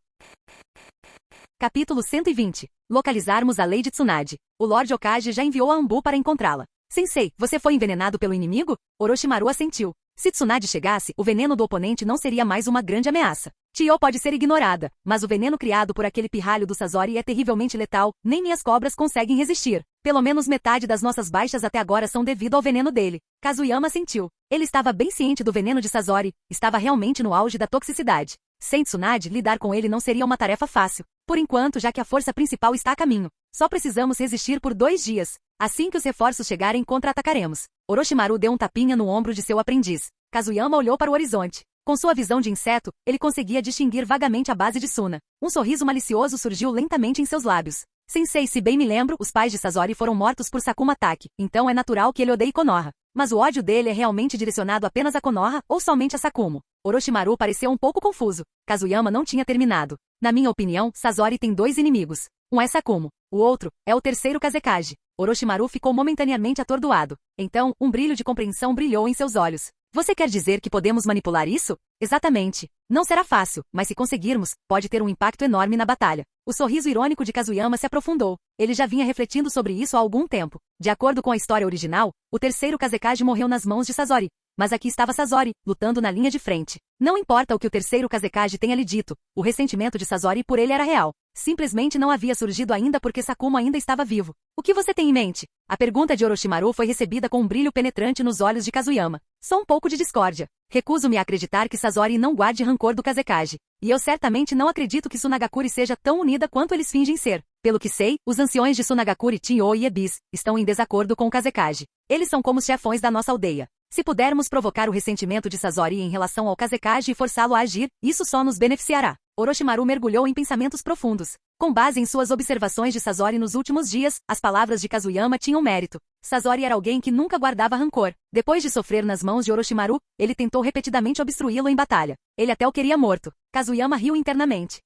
Capítulo 120. Localizarmos a Lady Tsunade. O Lord Okage já enviou a Anbu para encontrá-la. Sensei, você foi envenenado pelo inimigo? Orochimaru assentiu. Se Tsunade chegasse, o veneno do oponente não seria mais uma grande ameaça. Chiyo pode ser ignorada, mas o veneno criado por aquele pirralho do Sasori é terrivelmente letal, nem minhas cobras conseguem resistir. Pelo menos metade das nossas baixas até agora são devido ao veneno dele. Kazuyama sentiu. Ele estava bem ciente do veneno de Sasori, estava realmente no auge da toxicidade. Sem Tsunade, lidar com ele não seria uma tarefa fácil. Por enquanto, já que a força principal está a caminho. Só precisamos resistir por 2 dias. Assim que os reforços chegarem, contra-atacaremos. Orochimaru deu um tapinha no ombro de seu aprendiz. Kazuyama olhou para o horizonte. Com sua visão de inseto, ele conseguia distinguir vagamente a base de Suna. Um sorriso malicioso surgiu lentamente em seus lábios. Sensei, se bem me lembro, os pais de Sasori foram mortos por Sakuma Taki, então é natural que ele odeie Konoha. Mas o ódio dele é realmente direcionado apenas a Konoha ou somente a Sakumo? Orochimaru pareceu um pouco confuso. Kazuyama não tinha terminado. Na minha opinião, Sasori tem 2 inimigos. Um é Sakumo. O outro é o terceiro Kazekage. Orochimaru ficou momentaneamente atordoado. Então, um brilho de compreensão brilhou em seus olhos. Você quer dizer que podemos manipular isso? Exatamente. Não será fácil, mas se conseguirmos, pode ter um impacto enorme na batalha. O sorriso irônico de Kazuyama se aprofundou. Ele já vinha refletindo sobre isso há algum tempo. De acordo com a história original, o terceiro Kazekage morreu nas mãos de Sasori. Mas aqui estava Sasori, lutando na linha de frente. Não importa o que o terceiro Kazekage tenha lhe dito, o ressentimento de Sasori por ele era real. Simplesmente não havia surgido ainda porque Sakumo ainda estava vivo. O que você tem em mente? A pergunta de Orochimaru foi recebida com um brilho penetrante nos olhos de Kazuyama. Só um pouco de discórdia. Recuso-me a acreditar que Sasori não guarde rancor do Kazekage. E eu certamente não acredito que Sunagakure seja tão unida quanto eles fingem ser. Pelo que sei, os anciões de Sunagakure, Chiyo e Ebis, estão em desacordo com o Kazekage. Eles são como os chefões da nossa aldeia. Se pudermos provocar o ressentimento de Sasori em relação ao Kazekage e forçá-lo a agir, isso só nos beneficiará. Orochimaru mergulhou em pensamentos profundos. Com base em suas observações de Sasori nos últimos dias, as palavras de Kazuyama tinham mérito. Sasori era alguém que nunca guardava rancor. Depois de sofrer nas mãos de Orochimaru, ele tentou repetidamente obstruí-lo em batalha. Ele até o queria morto. Kazuyama riu internamente.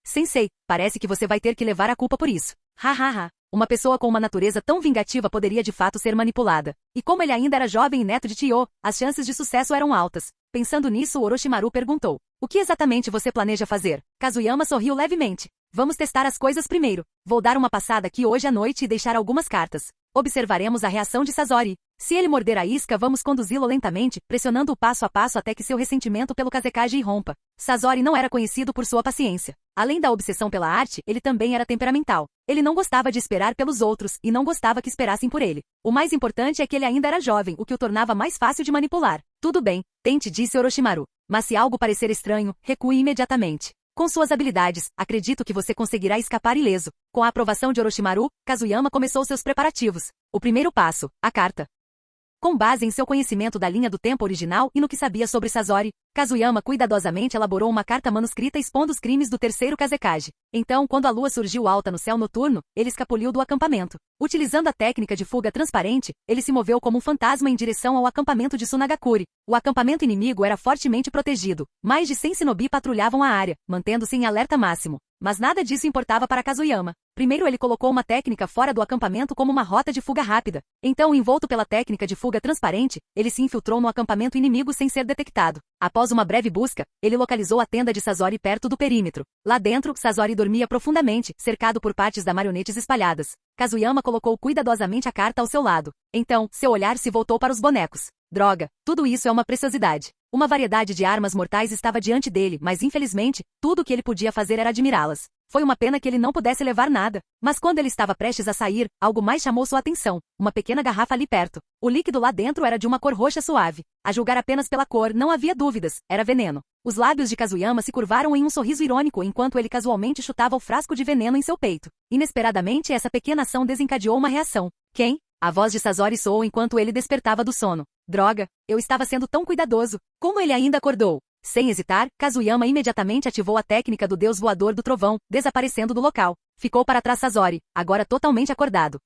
Sensei, parece que você vai ter que levar a culpa por isso. Hahaha. Uma pessoa com uma natureza tão vingativa poderia de fato ser manipulada. E como ele ainda era jovem e neto de Chiyo, as chances de sucesso eram altas. Pensando nisso, Orochimaru perguntou. O que exatamente você planeja fazer? Kazuyama sorriu levemente. Vamos testar as coisas primeiro. Vou dar uma passada aqui hoje à noite e deixar algumas cartas. Observaremos a reação de Sasori. Se ele morder a isca, vamos conduzi-lo lentamente, pressionando-o passo a passo até que seu ressentimento pelo Kazekage irrompa. Sasori não era conhecido por sua paciência. Além da obsessão pela arte, ele também era temperamental. Ele não gostava de esperar pelos outros, e não gostava que esperassem por ele. O mais importante é que ele ainda era jovem, o que o tornava mais fácil de manipular. Tudo bem, tente, disse Orochimaru. Mas se algo parecer estranho, recue imediatamente. Com suas habilidades, acredito que você conseguirá escapar ileso. Com a aprovação de Orochimaru, Kazuyama começou seus preparativos. O primeiro passo, a carta. Com base em seu conhecimento da linha do tempo original e no que sabia sobre Sasori, Kazuyama cuidadosamente elaborou uma carta manuscrita expondo os crimes do terceiro Kazekage. Então, quando a lua surgiu alta no céu noturno, ele escapuliu do acampamento. Utilizando a técnica de fuga transparente, ele se moveu como um fantasma em direção ao acampamento de Sunagakure. O acampamento inimigo era fortemente protegido. Mais de 100 shinobi patrulhavam a área, mantendo-se em alerta máximo. Mas nada disso importava para Kazuyama. Primeiro ele colocou uma técnica fora do acampamento como uma rota de fuga rápida. Então, envolto pela técnica de fuga transparente, ele se infiltrou no acampamento inimigo sem ser detectado. Após uma breve busca, ele localizou a tenda de Sasori perto do perímetro. Lá dentro, Sasori dormia profundamente, cercado por partes da marionetes espalhadas. Kazuyama colocou cuidadosamente a carta ao seu lado. Então, seu olhar se voltou para os bonecos. Droga, tudo isso é uma preciosidade. Uma variedade de armas mortais estava diante dele, mas infelizmente, tudo o que ele podia fazer era admirá-las. Foi uma pena que ele não pudesse levar nada. Mas quando ele estava prestes a sair, algo mais chamou sua atenção. Uma pequena garrafa ali perto. O líquido lá dentro era de uma cor roxa suave. A julgar apenas pela cor, não havia dúvidas. Era veneno. Os lábios de Kazuyama se curvaram em um sorriso irônico enquanto ele casualmente chutava o frasco de veneno em seu peito. Inesperadamente, essa pequena ação desencadeou uma reação. Quem? A voz de Sasori soou enquanto ele despertava do sono. Droga, eu estava sendo tão cuidadoso. Como ele ainda acordou? Sem hesitar, Kazuyama imediatamente ativou a técnica do deus voador do trovão, desaparecendo do local. Ficou para trás Sasori, agora totalmente acordado.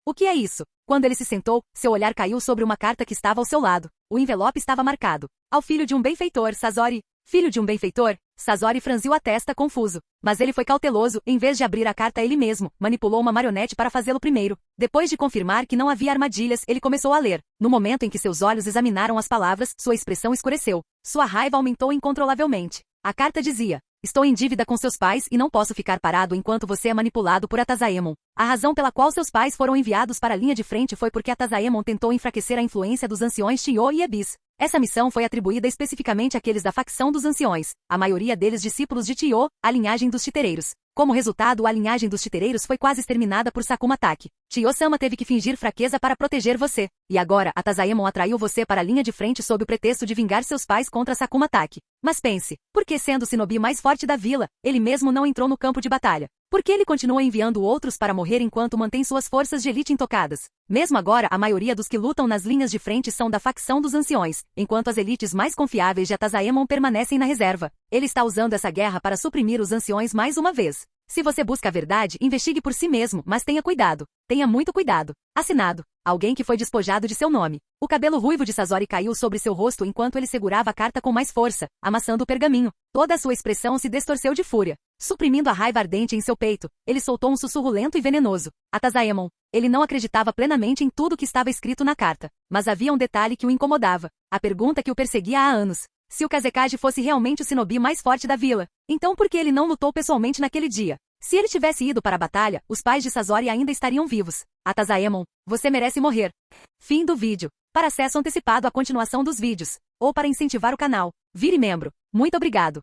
O que é isso? Quando ele se sentou, seu olhar caiu sobre uma carta que estava ao seu lado. O envelope estava marcado. Ao filho de um benfeitor, Sasori. Filho de um benfeitor? Sasori franziu a testa, confuso. Mas ele foi cauteloso, em vez de abrir a carta ele mesmo, manipulou uma marionete para fazê-lo primeiro. Depois de confirmar que não havia armadilhas, ele começou a ler. No momento em que seus olhos examinaram as palavras, sua expressão escureceu. Sua raiva aumentou incontrolavelmente. A carta dizia: estou em dívida com seus pais e não posso ficar parado enquanto você é manipulado por Atazaemon. A razão pela qual seus pais foram enviados para a linha de frente foi porque Atazaemon tentou enfraquecer a influência dos anciões Chiyo e Ebis. Essa missão foi atribuída especificamente àqueles da facção dos anciões, a maioria deles discípulos de Chiyo, a linhagem dos titereiros. Como resultado, a linhagem dos titereiros foi quase exterminada por Sakuma Taki. Chiyo-sama teve que fingir fraqueza para proteger você. E agora, Atazaemon atraiu você para a linha de frente sob o pretexto de vingar seus pais contra Sakuma Taki. Mas pense, por que sendo o shinobi mais forte da vila, ele mesmo não entrou no campo de batalha? Por que ele continua enviando outros para morrer enquanto mantém suas forças de elite intocadas? Mesmo agora, a maioria dos que lutam nas linhas de frente são da facção dos anciões, enquanto as elites mais confiáveis de Atazaemon permanecem na reserva. Ele está usando essa guerra para suprimir os anciões mais uma vez. Se você busca a verdade, investigue por si mesmo, mas tenha cuidado. Tenha muito cuidado. Assinado. Alguém que foi despojado de seu nome. O cabelo ruivo de Sasori caiu sobre seu rosto enquanto ele segurava a carta com mais força, amassando o pergaminho. Toda a sua expressão se distorceu de fúria. Suprimindo a raiva ardente em seu peito, ele soltou um sussurro lento e venenoso. Atazaemon. Ele não acreditava plenamente em tudo que estava escrito na carta. Mas havia um detalhe que o incomodava. A pergunta que o perseguia há anos. Se o Kazekage fosse realmente o shinobi mais forte da vila, então por que ele não lutou pessoalmente naquele dia? Se ele tivesse ido para a batalha, os pais de Sasori ainda estariam vivos. Atazaemon, você merece morrer. Fim do vídeo. Para acesso antecipado à continuação dos vídeos, ou para incentivar o canal, vire membro. Muito obrigado.